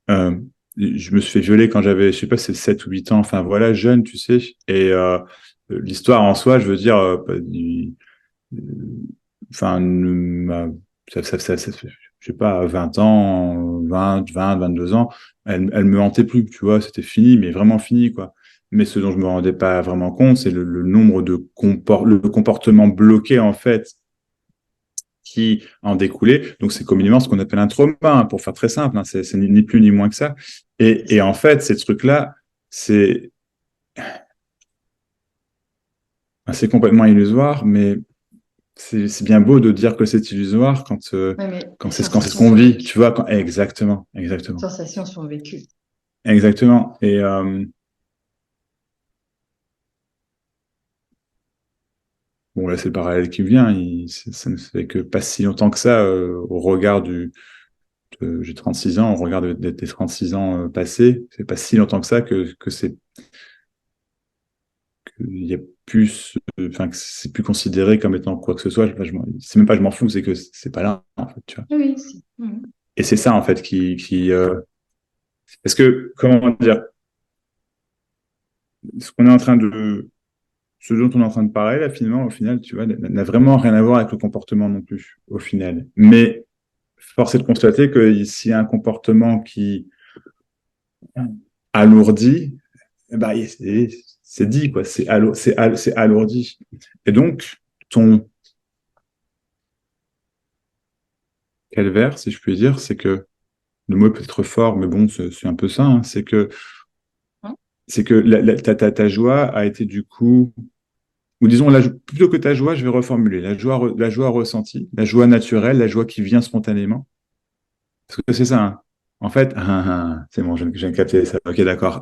Euh, je me suis fait violer quand j'avais, je sais pas, c'est 7 ou 8 ans. Enfin, voilà, jeune, tu sais. Et l'histoire en soi, je veux dire, enfin, je sais pas, 20 ans, 22 ans, elle me hantait plus, tu vois, c'était fini, mais vraiment fini, quoi. Mais ce dont je me rendais pas vraiment compte, c'est le nombre le comportement bloqué, en fait, qui en découlait. Donc, c'est communément ce qu'on appelle un trauma, hein, pour faire très simple, hein, c'est ni plus ni moins que ça. C'est Et ça. en fait, ces trucs-là, c'est c'est complètement illusoire, mais c'est bien beau de dire que c'est illusoire Oui, mais les quand c'est ce sensations qu'on sont vit, vécues. tu vois, exactement, exactement, Les sensations sont vécues. exactement. Et bon, là, c'est le parallèle qui me vient. Ça ne fait que pas si longtemps que ça, au regard j'ai 36 ans, au regard des 36 ans passés, c'est pas si longtemps que ça que il y a plus, enfin, que c'est plus considéré comme étant quoi que ce soit. C'est même pas je m'en fous, c'est que c'est pas là, en fait, tu vois. Oui, oui, si. Mhm. Et c'est ça, en fait, parce que, comment dire, ce qu'on est en train de, ce dont on est en train de parler, là, finalement, au final, tu vois, n'a vraiment rien à voir avec le comportement non plus, au final. Mais force est de constater que s'il y a un comportement qui alourdit, eh ben, c'est dit, quoi, c'est alourdi. Et donc, ton calvaire, si je puis dire, c'est que, le mot est peut-être fort, mais bon, c'est un peu ça, hein, Hein. c'est que ta joie a été du coup, ou disons, plutôt que ta joie, je vais reformuler, la joie ressentie, la joie naturelle, la joie qui vient spontanément. Parce que c'est ça, hein. En fait, c'est bon, je viens de capter ça. Ok, d'accord.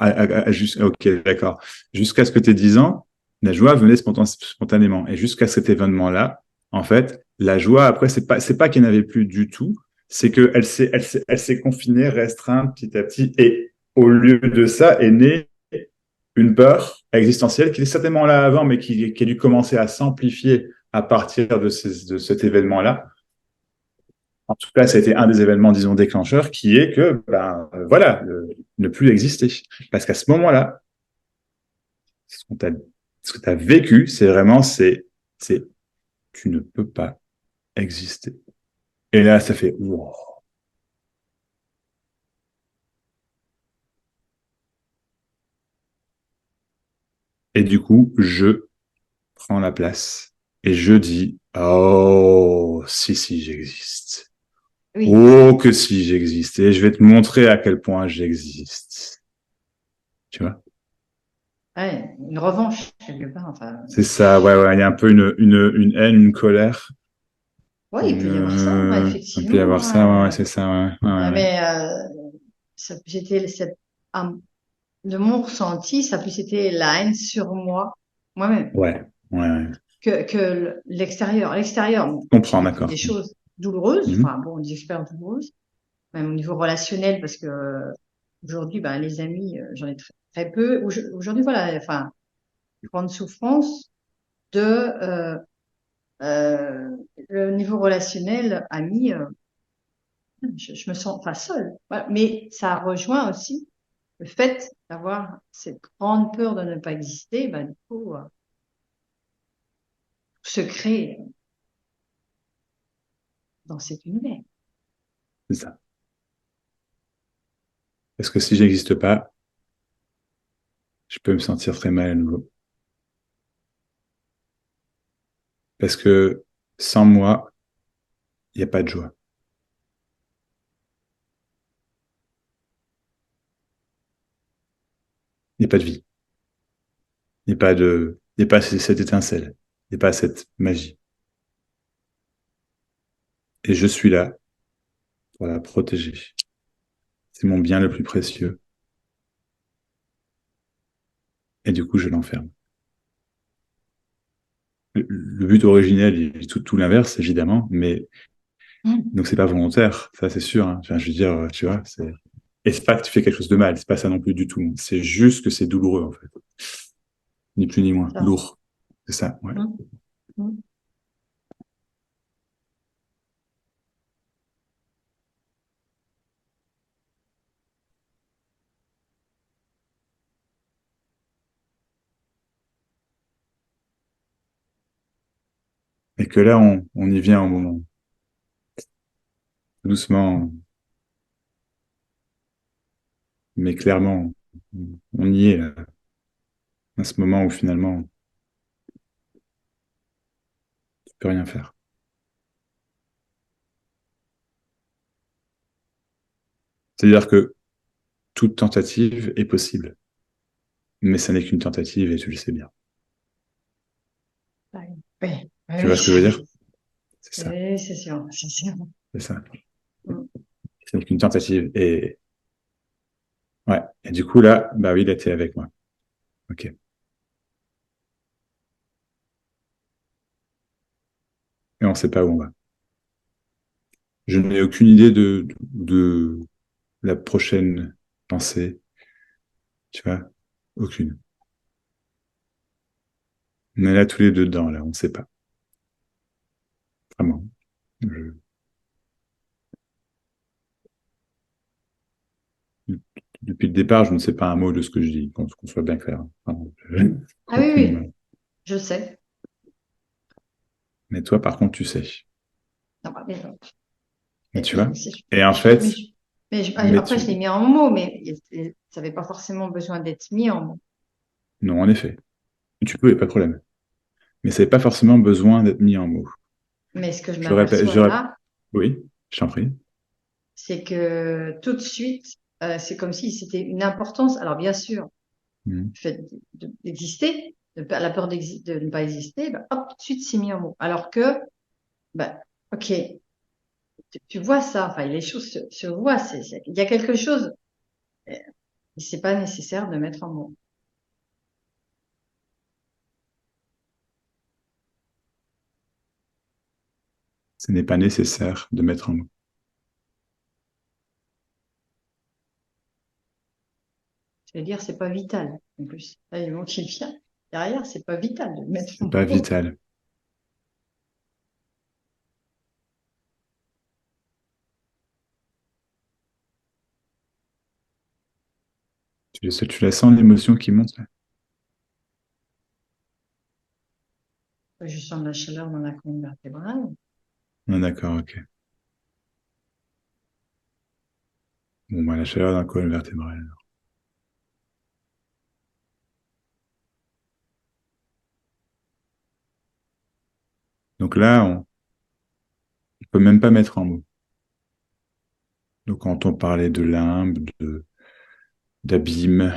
Ok, d'accord. Jusqu'à ce que tu aies 10 ans, la joie venait spontanément. Et jusqu'à cet événement-là, en fait, la joie, après, c'est pas qu'il n'y en avait plus du tout, c'est qu'elle elle s'est confinée, restreinte petit à petit. Et au lieu de ça, est née une peur existentielle qui était certainement là avant, mais qui a dû commencer à s'amplifier à partir de cet événement-là. En tout cas, ça a été un des événements, disons, déclencheurs, qui est que, ben, voilà, ne plus exister. Parce qu'à ce moment-là, ce qu'on t'a, ce que tu as vécu, c'est vraiment, c'est, tu ne peux pas exister. Et là, ça fait, wow. Et du coup, je prends la place et je dis, oh, si, j'existe. Oui, Oh, que si j'existe. Et je vais te montrer à quel point j'existe. Tu vois? ouais, une revanche quelque part. Enfin, C'est ça, ouais, ouais. Il y a un peu une haine, une colère. ouais, il peut y avoir ça, hein, On peut y avoir effectivement. ça, ouais, ouais, c'est ça, ouais, ouais, ouais. Mais j'étais de mon ressenti, ça a plus été la haine sur moi, moi-même, Ouais, ouais, ouais. que l'extérieur. L'extérieur, bon, Je j'ai comprends, vécu des d'accord. choses douloureuses, Mhm. enfin bon, des expériences douloureuses, même au niveau relationnel, parce que aujourd'hui, ben, les amis, j'en ai très peu. Aujourd'hui, voilà, enfin, grande souffrance de euh, le niveau relationnel, ami, je me sens pas seule. Voilà. Mais ça rejoint aussi le fait d'avoir cette grande peur de ne pas exister, ben, du coup, se crée dans cet univers. C'est ça. Parce que si j'existe pas, je peux me sentir très mal à nouveau. Parce que sans moi, il n'y a pas de joie. Il n'y a pas de vie. Il n'y a pas cette étincelle. Il n'y a pas cette magie. Et je suis là pour la protéger. C'est mon bien le plus précieux. Et du coup, je l'enferme. Le but originel est tout l'inverse, évidemment, mais Mm. donc c'est pas volontaire, ça c'est sûr. Hein. Enfin, je veux dire, tu vois, et c'est pas que tu fais quelque chose de mal, c'est pas ça non plus du tout. C'est juste que c'est douloureux, en fait. Ni plus ni moins. Ça. Lourd. C'est ça, ouais. Mm. Mm. Et que là, on y vient au moment. Doucement, mais clairement, on y est, là, à ce moment où finalement, tu peux rien faire. C'est-à-dire que toute tentative est possible, mais ça n'est qu'une tentative et tu le sais bien. Ouais. Oui, Tu oui, vois ce que je veux dire? C'est ça, oui, c'est sûr, c'est sûr. c'est ça. Mm. Ce n'est qu'une tentative. Et ouais. Et du coup, là, bah oui, il était avec moi. Ok. Et on ne sait pas où on va. Je n'ai aucune idée de la prochaine pensée, tu vois? Aucune. On est là tous les deux dedans, là, on ne sait pas. Vraiment. Je- Depuis le départ, je ne sais pas un mot de ce que je dis, qu'on soit bien clair. Enfin, Ah oui, oui, aucune. je sais. Mais toi, par contre, tu sais. Non, bah, Mais tu vois? Et en mais fait, mais après, je l'ai tu, mis en mots, mais ça n'avait pas forcément besoin d'être mis en mots. non, en effet, tu peux, y a pas de problème. Mais ça n'a pas forcément besoin d'être mis en mots. Mais ce que je Je répète, m'aperçois là, oui, je t'en prie. c'est que tout de suite, c'est comme si c'était une importance. Alors bien sûr, Mhm. le fait d'exister, la peur de ne pas exister, bah, hop, tout de suite c'est mis en mots. Alors que, bah, ok, tu vois ça, enfin les choses se voient, il y a quelque chose, et c'est pas nécessaire de mettre en mots. Ce n'est pas nécessaire de mettre en mots. Je veux dire, c'est pas vital. En plus, là, le mot qui vient derrière, c'est pas vital de le mettre C'est en pas mots. vital. Tu la sens, l'émotion qui monte là? Je sens de la chaleur dans la colonne vertébrale. Ah, d'accord, ok. Bon, bah, la chaleur d'un cône vertébral. Donc là, on peut même pas mettre en mots. Donc quand on parlait de limbe, d'abîme,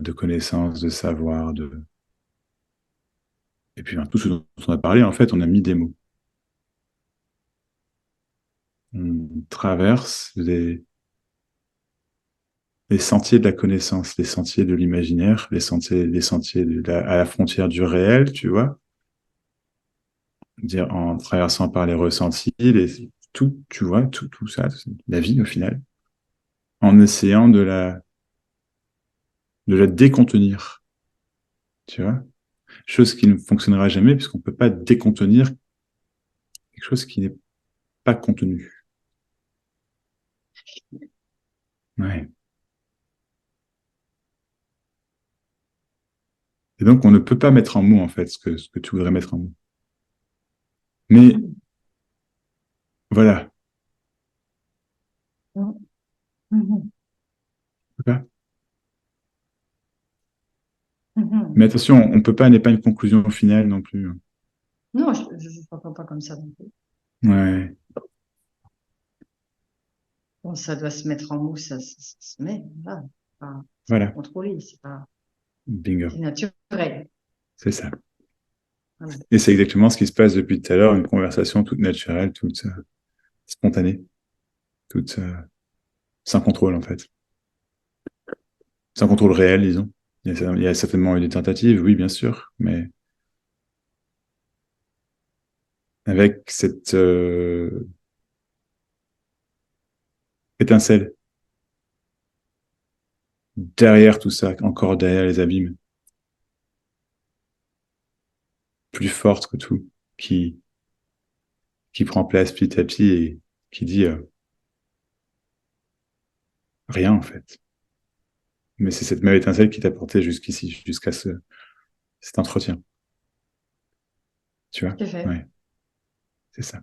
de connaissance, de savoir, et puis ben, tout ce dont on a parlé, en fait, on a mis des mots. On traverse les sentiers de la connaissance, les sentiers de l'imaginaire, les sentiers à la frontière du réel, tu vois, dire en traversant par les ressentis, tout, tu vois, tout ça, la vie au final, en essayant de la décontenir, tu vois, chose qui ne fonctionnera jamais puisqu'on peut pas décontenir quelque chose qui n'est pas contenu. Ouais. Et donc on ne peut pas mettre en mots en fait ce que tu voudrais mettre en mots. Mais voilà, Mhm. Mhm. mais Mhm. attention, on peut pas n'est pas une conclusion finale non plus. Non, je ne comprends pas comme ça non plus. Ouais. Quand ça doit se mettre en mousse, ça se met. Voilà. C'est pas Voilà, contrôlé, c'est pas, bingo, c'est naturel. c'est ça. Voilà. Et c'est exactement ce qui se passe depuis tout à l'heure, une conversation toute naturelle, toute spontanée, toute sans contrôle en fait, sans contrôle réel, disons. Il y a certainement eu des tentatives, oui, bien sûr, mais avec cette étincelle derrière tout ça, encore derrière les abîmes, plus forte que tout, qui, qui prend place petit à petit et qui dit rien en fait. Mais c'est cette même étincelle qui t'a porté jusqu'ici, jusqu'à cet entretien. Tu vois? C'est fait. Ouais, c'est ça.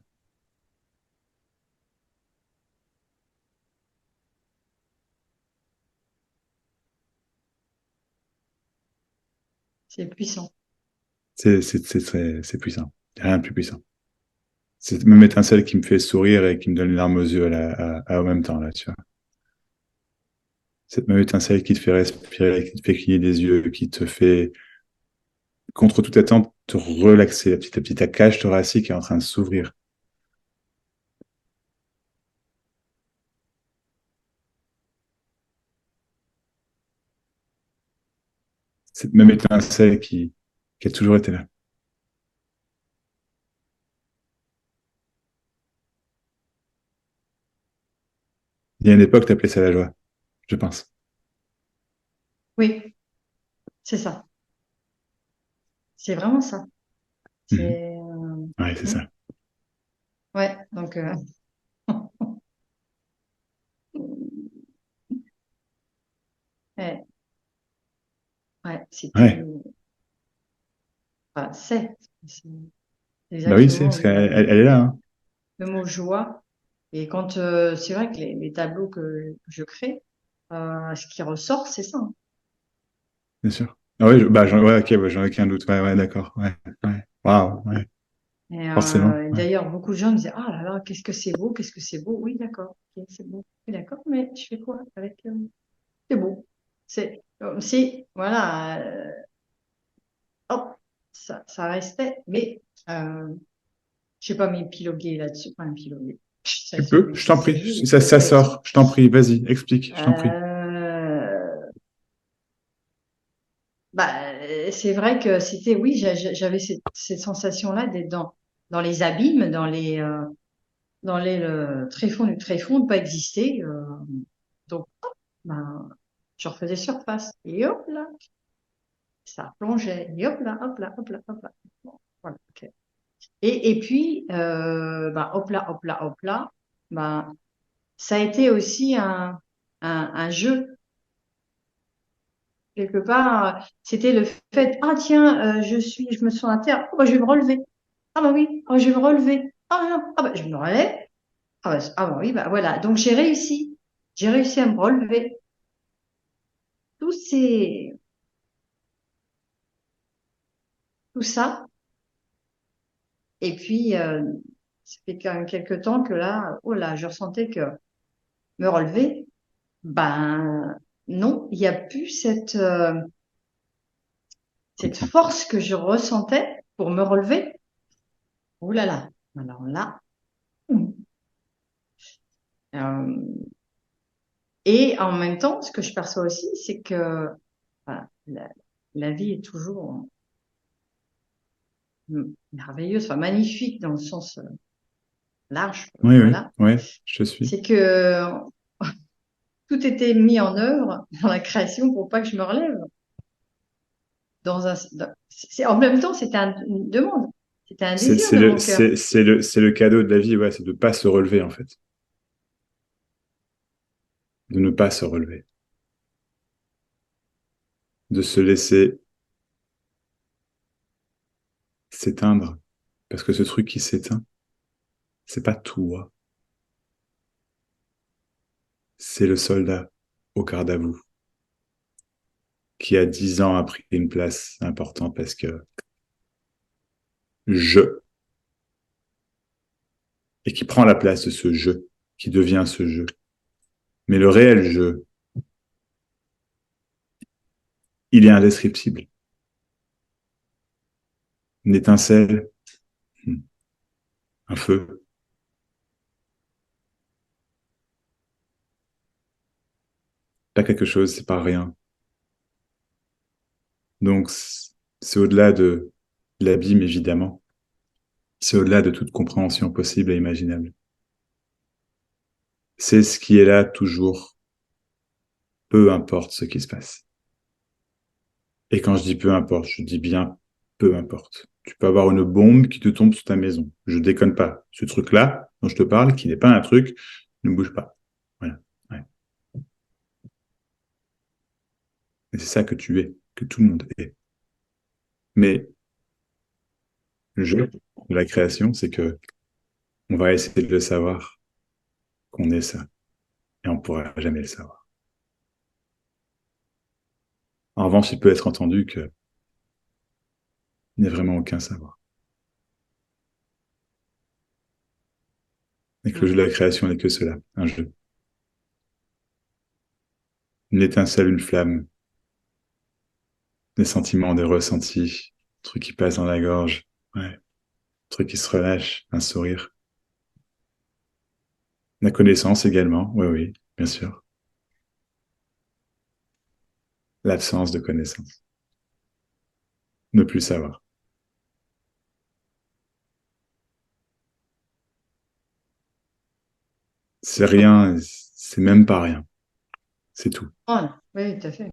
C'est puissant. C'est puissant. Il n'y a rien de plus puissant. C'est cette même étincelle qui me fait sourire et qui me donne les larmes aux yeux en même temps, là, tu vois. Cette même étincelle qui te fait respirer, qui te fait cligner des yeux, qui te fait, contre toute attente, te relaxer. Petit à petit, ta cage thoracique est en train de s'ouvrir. Cette même étincelle qui a toujours été là. Il y a une époque, t'appelais ça la joie, je pense. Oui, c'est ça. C'est vraiment ça. Mhm. C'est, Ouais, c'est hmm. ça. Ouais, donc, ouais, ouais, c'était, Ouais. enfin, c'est Bah oui, c'est exactement, parce oui, elle est là, hein, le mot joie. Et quand, c'est vrai que les tableaux que je crée, ce qui ressort, c'est ça, hein. bien sûr. Ah ouais, bah, ouais, ok, ouais, j'en ai qu'un doute. Ouais, ouais, d'accord. Ouais, ouais. Waouh, ouais. Et Forcément. Ouais. d'ailleurs, beaucoup de gens me disaient, ah là là, qu'est-ce que c'est beau, qu'est-ce que c'est beau. Oui, d'accord, ok, c'est beau. Oui, d'accord, mais je fais quoi avec, c'est beau. C'est comme si, voilà, hop, ça restait, mais, je sais pas m'épiloguer là-dessus, pas m'épiloguer. Ça, Tu peux, je t'en prie. Ça c'est dur. sort. Je t'en prie. Vas-y, explique. Je t'en prie. Euh, Bah, c'est vrai que c'était, oui, j'avais cette sensation-là d'être dans les abîmes, dans le tréfonds du tréfonds, de pas exister. Donc, ben, je refaisais surface. Et hop là, ça plongeait. Et hop là, hop là, hop là, hop là. Bon, voilà, ok. Et puis, ben, hop là, hop là, ben, ça a été aussi un jeu. Quelque part, c'était le fait, ah tiens, je me sens à terre, oh, bah, je vais me relever. Ah bah oui, oh, je vais me relever. Ah non, ah bah je me relève. Ah bah oui, bah voilà. Donc j'ai réussi. J'ai réussi à me relever. Tous ces, tout ça. Et puis, ça fait quand même quelques temps que là, oh là, je ressentais que me relever, ben non, il n'y a plus cette Comprends. force que je ressentais pour me relever. Oh là là. Alors là. euh, et en même temps, ce que je perçois aussi, c'est que voilà, la vie est toujours merveilleuse, enfin magnifique dans le sens large, Oui, oui, voilà. ouais, je suis. C'est que tout était mis en œuvre dans la création pour pas que je me relève. En même temps, c'était une demande, c'était un désir de mon cœur. C'est le cadeau de la vie, ouais, c'est de pas se relever, en fait. De ne pas se relever. De se laisser s'éteindre. Parce que ce truc qui s'éteint, c'est pas toi. C'est le soldat au garde à vous qui, à 10 ans, a pris une place importante parce que je, et qui prend la place de ce je, qui devient ce je. Mais le réel jeu, il est indescriptible. Une étincelle, un feu, pas quelque chose, c'est pas rien. Donc, c'est au-delà de l'abîme, évidemment. C'est au-delà de toute compréhension possible et imaginable. C'est ce qui est là toujours, peu importe ce qui se passe. Et quand je dis peu importe, je dis bien peu importe. Tu peux avoir une bombe qui te tombe sur ta maison. Je déconne pas. Ce truc-là, dont je te parle, qui n'est pas un truc, ne bouge pas. Voilà. Ouais. Et c'est ça que tu es, que tout le monde est. Mais le jeu de la création, c'est que on va essayer de le savoir qu'on est ça. Et on pourra jamais le savoir. En revanche, il peut être entendu qu'il n'y a vraiment aucun savoir. Et que le jeu de la création n'est que cela, un jeu. Une étincelle, une flamme, des sentiments, des ressentis, un truc qui passe dans la gorge, ouais, un truc qui se relâche, un sourire. La connaissance également, oui, oui, bien sûr. L'absence de connaissance. Ne plus savoir. C'est rien, c'est même pas rien. C'est tout. Oh, non. Oui, tout à fait.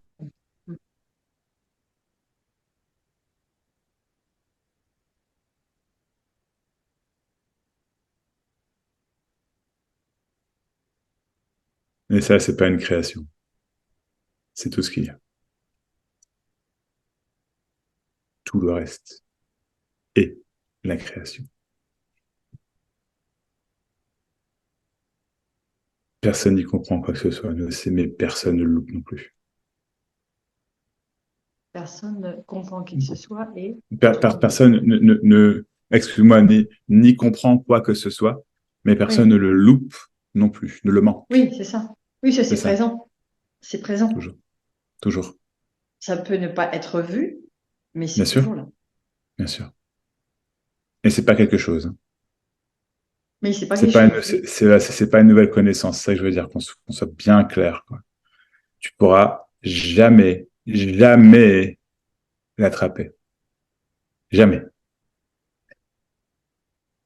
Et ça, c'est pas une création. C'est tout ce qu'il y a. Tout le reste est la création. Personne n'y comprend quoi que ce soit, mais personne ne le loupe non plus. Personne ne comprend qui que ce soit et tout le monde est. Personne excuse-moi, ni comprend quoi que ce soit, mais personne Oui, ne le loupe non plus, ne le manque. oui, c'est ça. Oui, ça C'est c'est ça, présent. C'est présent. toujours, toujours. Ça peut ne pas être vu, mais Bien c'est sûr, toujours là. bien sûr. Et c'est pas quelque chose, hein. Mais c'est pas C'est quelque pas chose. Oui. c'est pas une nouvelle connaissance. C'est ça que je veux dire, qu'on soit bien clair, quoi. Tu pourras jamais, jamais l'attraper. Jamais.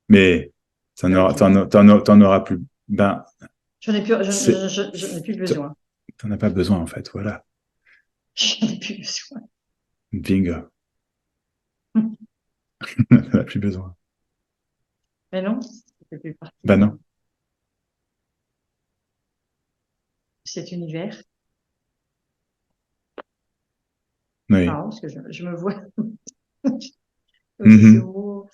Mais Ok. t'en auras plus. Ben, J'en ai plus, c'est, je n'ai plus besoin. t'en as pas besoin, en fait. Voilà. J'en ai plus besoin. Bingo. T'en as plus besoin. Mais non, ça fait plus partie Ben non. de cet univers. C'est Oui. marrant parce que je me vois aussi ce Mhm. mot.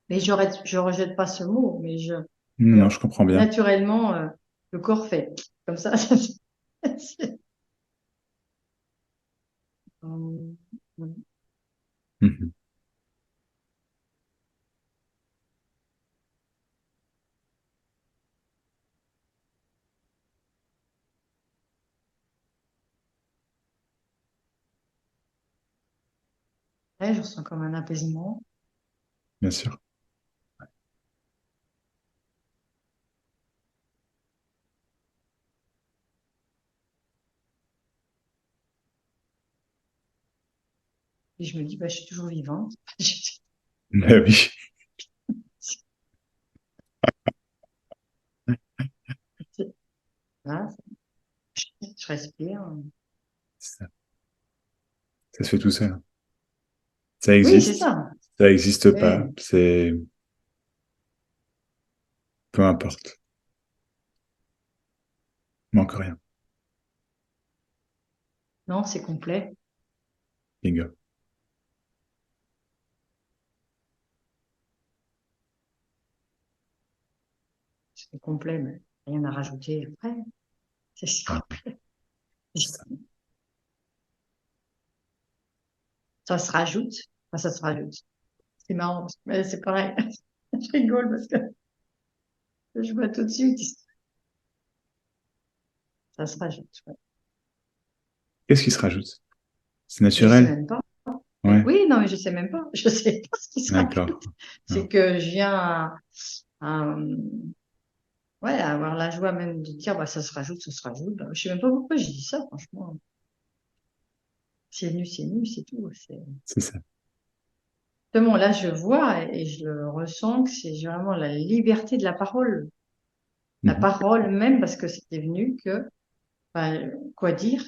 Mais je rejette pas ce mot, mais Non, euh, non, je comprends bien. naturellement, le corps fait comme ça. Euh, Mhm. ouais, je ressens comme un apaisement. Bien sûr. Et je me dis, bah, je suis toujours vivante. Ben oui. Voilà, je respire. Ça, ça se fait tout seul. Ça Oui, c'est existe. ça. Ça existe pas. Oui. C'est, peu importe. Manque rien. Non, c'est complet. Bingo. C'est complet, mais rien à rajouter après. C'est Mhm. complet. C'est ça. Ça se rajoute. Enfin, ça se rajoute. C'est marrant, mais c'est pareil. Je rigole parce que Je vois tout de suite. Ça se rajoute. Ouais. Qu'est-ce qui se rajoute? C'est Je sais naturel? même pas. Ouais, Oui, non, mais je sais même pas. Je sais pas ce qui se d'accord. rajoute. Non. C'est que je viens à, ouais, à avoir la joie même de dire, bah, ça se rajoute, ça se rajoute. Je sais même pas pourquoi j'ai dit ça, franchement. C'est nu, c'est tout. C'est... C'est ça. Justement, là, je vois et je le ressens que c'est vraiment la liberté de la parole. La Mhm. parole même, parce que c'était venu que, bah, quoi dire,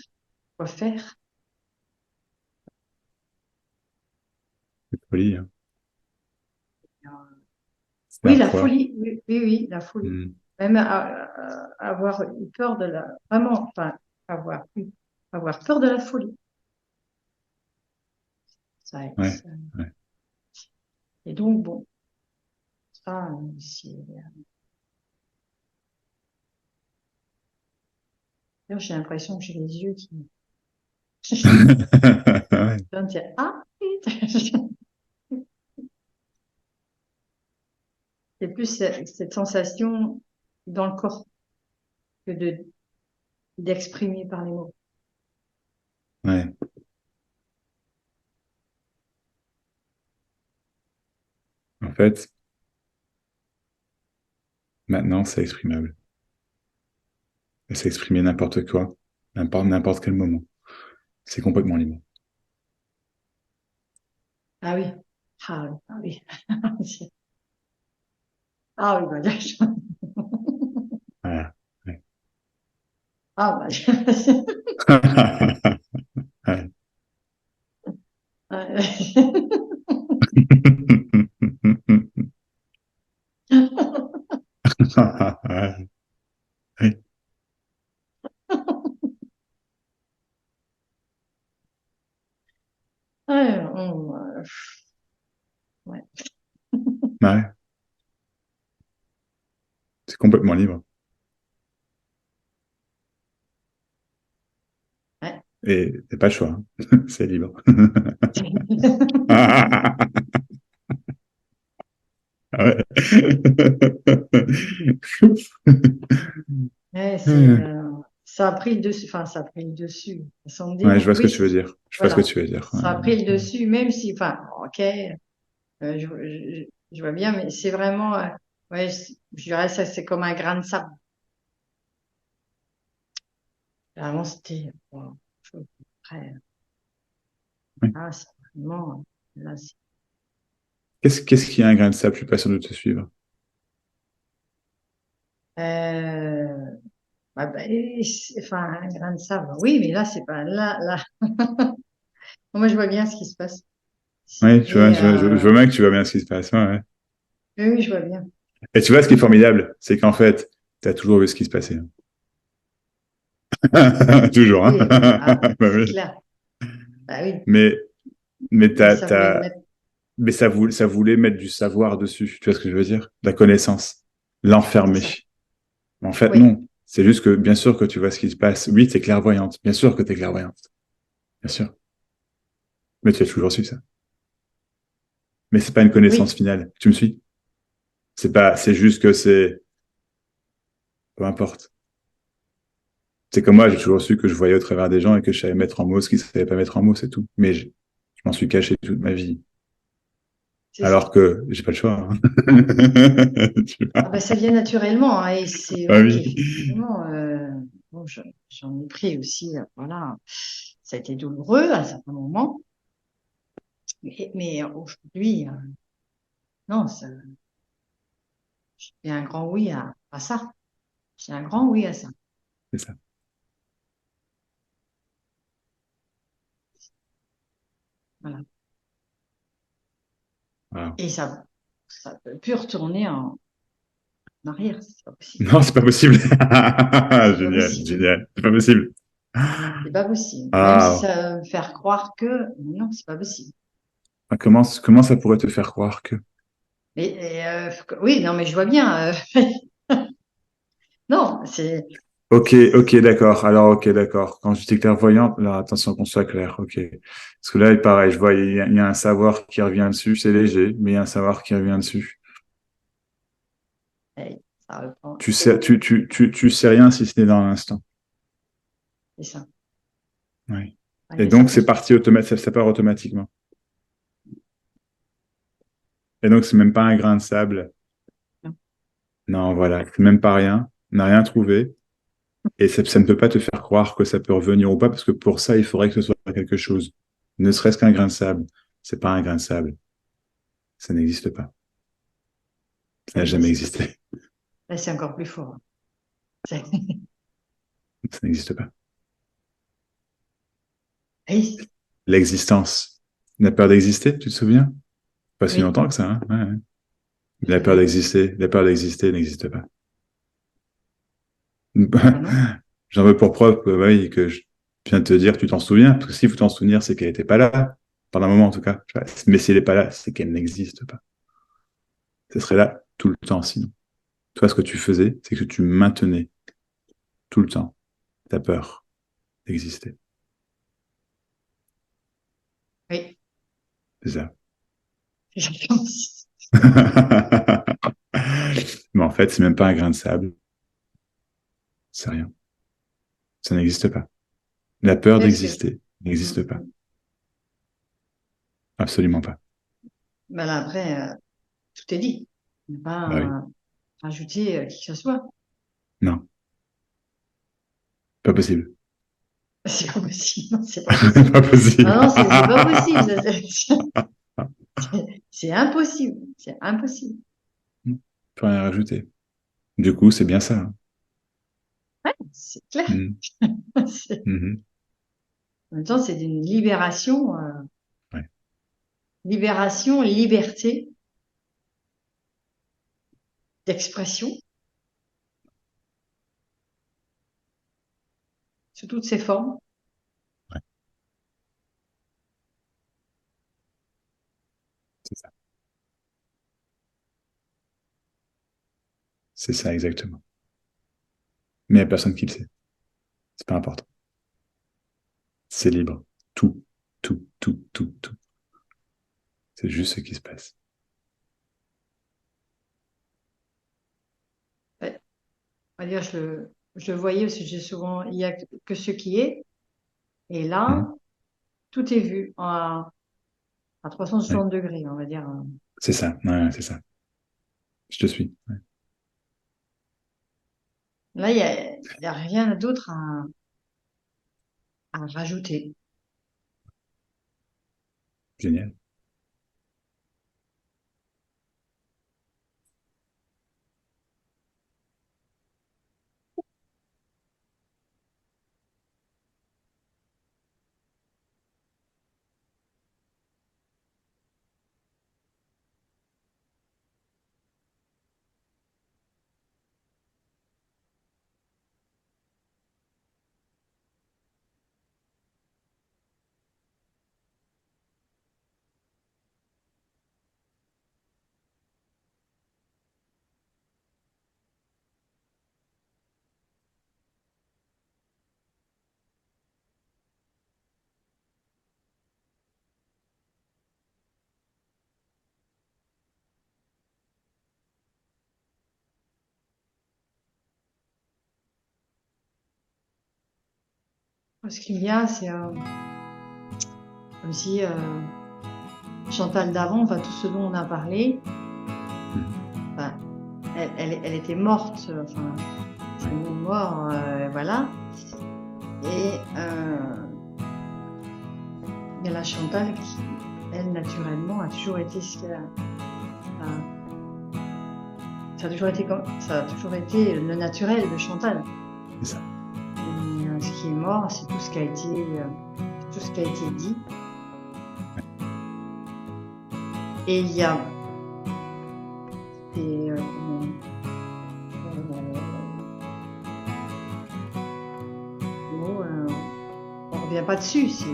quoi faire. C'est folie, hein. C'est Oui, un la poids. folie. Oui, oui, oui, la folie. Mhm. Même avoir eu peur de la, vraiment, enfin, avoir eu, avoir peur de la folie. Ça, Ouais, ça- ouais. et donc, bon, ça, c'est, d'ailleurs, j'ai l'impression que j'ai les yeux qui, Ouais, je dire, ah, oui. C'est plus cette sensation dans le corps que d'exprimer par les mots. ouais. En fait, maintenant, c'est exprimable. Et c'est exprimé n'importe quoi, n'importe quel moment. C'est complètement libre. Ah oui, ah oui, ah oui, bah, Voilà. Ouais. ah bah, Ouais. Ouais. ouais, ouais. Ouais. C'est complètement libre. Ouais. Et t'as pas le choix, hein. C'est libre. Ouais. Ouais, c'est, ça a pris le dessus, enfin, ça a pris le dessus, sans me Ouais, je démon. vois ce que Oui, tu veux dire. Je vois ce que voilà, tu veux dire. ça a pris le dessus, même si, enfin, ok, je vois bien, mais c'est vraiment, ouais, je dirais ça, c'est comme un grain de sable. Avant, c'était, bon, après, Ouais. ah, c'est vraiment, là, c'est, Qu'est-ce qui a un grain de sable? Je suis pas sûr de te suivre. euh, enfin, un grain de sable. Oui, mais là, c'est pas, là. Moi, je vois bien ce qui se passe. Oui, Et, je vois bien que tu vois bien ce qui se passe. Ouais, ouais. oui, oui, je vois bien. Et tu vois, ce qui est formidable, c'est qu'en fait, tu as toujours vu ce qui se passait. Toujours, hein. Oui, ah, Bah c'est oui. clair. Bah oui, Mais, mais, mais ça voulait le mettre. mais ça voulait mettre du savoir dessus. Tu vois ce que je veux dire? De la connaissance. C'est L'enfermer. ça. En fait, Oui, non. C'est juste que, bien sûr que tu vois ce qui se passe. Oui, t'es clairvoyante. Bien sûr que t'es clairvoyante. Bien sûr. Mais tu as toujours su ça. Mais c'est pas une connaissance oui, finale. Tu me suis? C'est pas, c'est juste que c'est, peu importe. C'est comme moi, j'ai toujours su que je voyais au travers des gens et que je savais mettre en mots ce qu'ils ne savaient pas mettre en mots, c'est tout. Mais je m'en suis caché toute ma vie. c'est ça. Alors que j'ai pas le choix, hein. Tu Ah vois. ben, ça vient naturellement, hein, et c'est Ah vrai oui. qu'effectivement, bon, j'en ai pris aussi, voilà, ça a été douloureux à certains moments, mais aujourd'hui, non, j'ai un grand oui à ça. J'ai un grand oui à ça. C'est ça. Voilà. Voilà. Et ça peut plus retourner en arrière, c'est pas possible. Non, c'est pas possible. C'est pas Génial, possible. génial. C'est pas possible. C'est pas possible. Même si Ah, ça veut me faire croire que, non, c'est pas possible. comment ça pourrait te faire croire que... Mais oui, non, mais je vois bien. Non, c'est Ok, ok, d'accord. Alors, ok, d'accord. Quand je dis clairvoyante, alors attention qu'on soit clair. Ok. Parce que là, pareil, je vois, il y a un savoir qui revient dessus. C'est léger, mais il y a un savoir qui revient dessus. Ça reprend. Tu sais rien si ce n'est dans l'instant. C'est ça. Oui. Ouais, Et mais ça donc, c'est pousse. parti ça part automatiquement. Et donc, c'est même pas un grain de sable. Non, voilà, c'est même pas rien. On n'a rien trouvé. Et ça ne peut pas te faire croire que ça peut revenir ou pas, parce que pour ça, il faudrait que ce soit quelque chose. Ne serait-ce qu'un grain de sable. C'est pas un grain de sable. Ça n'existe pas. Ça n'a Ouais, jamais existé. c'est encore plus fort. C'est- Ça n'existe pas. Oui, L'existence. La peur d'exister, tu te souviens? Pas si oui, longtemps que ça, hein? Ouais, ouais. tout à fait. La peur d'exister n'existe pas. Ah non? J'en veux pour preuve que, oui, que je viens de te dire que tu t'en souviens, parce que s'il faut t'en souvenir, c'est qu'elle n'était pas là, pendant un moment en tout cas. Mais si elle n'est pas là, c'est qu'elle n'existe pas. Ce serait là tout le temps sinon. Toi, ce que tu faisais, c'est que tu maintenais tout le temps ta peur d'exister. Oui, C'est ça. je pense. Mais en fait, c'est même pas un grain de sable. C'est rien. Ça n'existe pas. La peur Est-ce que... d'exister n'existe pas. Mhm. Absolument pas. Ben là, après, tout est dit. On ne va Bah oui. pas rajouter qui que ce soit. Non. Pas possible. C'est pas possible. Non, c'est pas C'est possible. pas possible. Ah non, c'est pas possible. C'est impossible. C'est impossible. Peux rien rajouter. Du coup, c'est bien ça, hein. C'est clair. Mhm. C'est- Mhm. En même temps, c'est une libération. Ouais. Libération, liberté d'expression sous toutes ses formes. Ouais. C'est ça. C'est ça, exactement. Mais il n'y a personne qui le sait. C'est pas important. C'est libre. Tout, tout, tout, tout, tout. C'est juste ce qui se passe. Ouais. On va dire, je le voyais aussi, j'ai souvent, il y a que ce qui est. Et là, Mhm. tout est vu à Ouais. 360 degrés, on va dire. C'est ça. Ouais, c'est ça. Je te suis. Ouais. Là, il y a rien d'autre à rajouter. Génial. Ce qu'il y a, c'est comme si Chantal d'avant, enfin, tout ce dont on a parlé, Mhm. enfin, elle était morte, enfin, c'est Ouais. une mort, voilà. Et il y a la Chantal qui, elle, naturellement, a toujours été ce qu'elle ça a toujours été comme, ça a toujours été le naturel de Chantal. C'est ça. Et, ce qui est mort, c'est tout ce qui a été, tout ce qui a été dit. Et il y a des, mots, on revient pas dessus, c'est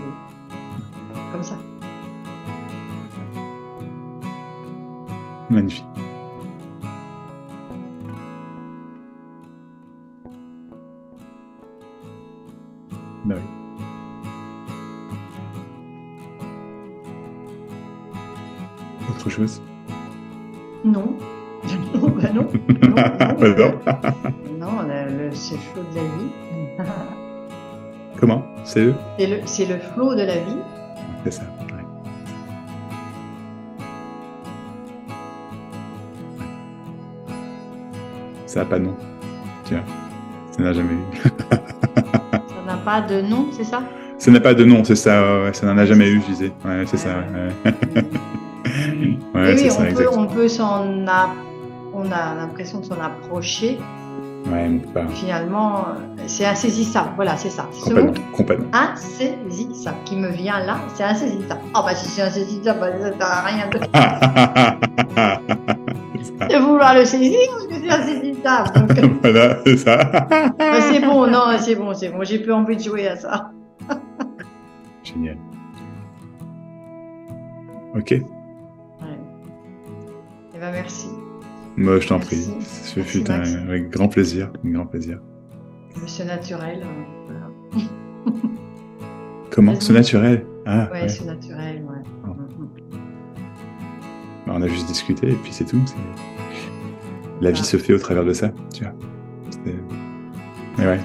comme ça. Magnifique. Bah oui. Autre chose? Non, non, ben Non, non, non. Non. Non, c'est le flot de la vie. Comment? C'est eux? C'est le flot de la vie. C'est ça. Ouais. Ça n'a pas de nom. Tu vois, ça n'a jamais eu. Ça n'a pas de nom, c'est ça? Ça n'a pas de nom, c'est ça. Ouais, ça n'en a jamais eu, je disais. Ouais, c'est Ouais, ça. ouais. Ouais, ouais Oui, c'est oui, ça, exactement. on a l'impression de s'en approcher. Ouais, mais pas. Finalement, c'est insaisissable. Voilà, c'est ça. Ce Complètement, mot, complètement. insaisissable, qui me vient là, c'est insaisissable. Ah bah si c'est insaisissable, bah, ça sert à rien de vouloir le saisir parce que c'est insaisissable. Donc, Voilà, c'est ça. bah, c'est bon, non, c'est bon. J'ai plus envie de jouer à ça. Génial. Ok. Ouais. Eh ben merci. Moi, je t'en Merci. prie. Ce Merci, fut Max. avec grand plaisir. Un grand plaisir. Monsieur naturel. Voilà. Comment? Vas-y. Ce naturel? Ah, Ouais, ouais. c'est naturel, ouais. Oh. Mhm. Bah, on a juste discuté et puis c'est tout. La vie Ah. se fait au travers de ça, tu vois. Mais ouais.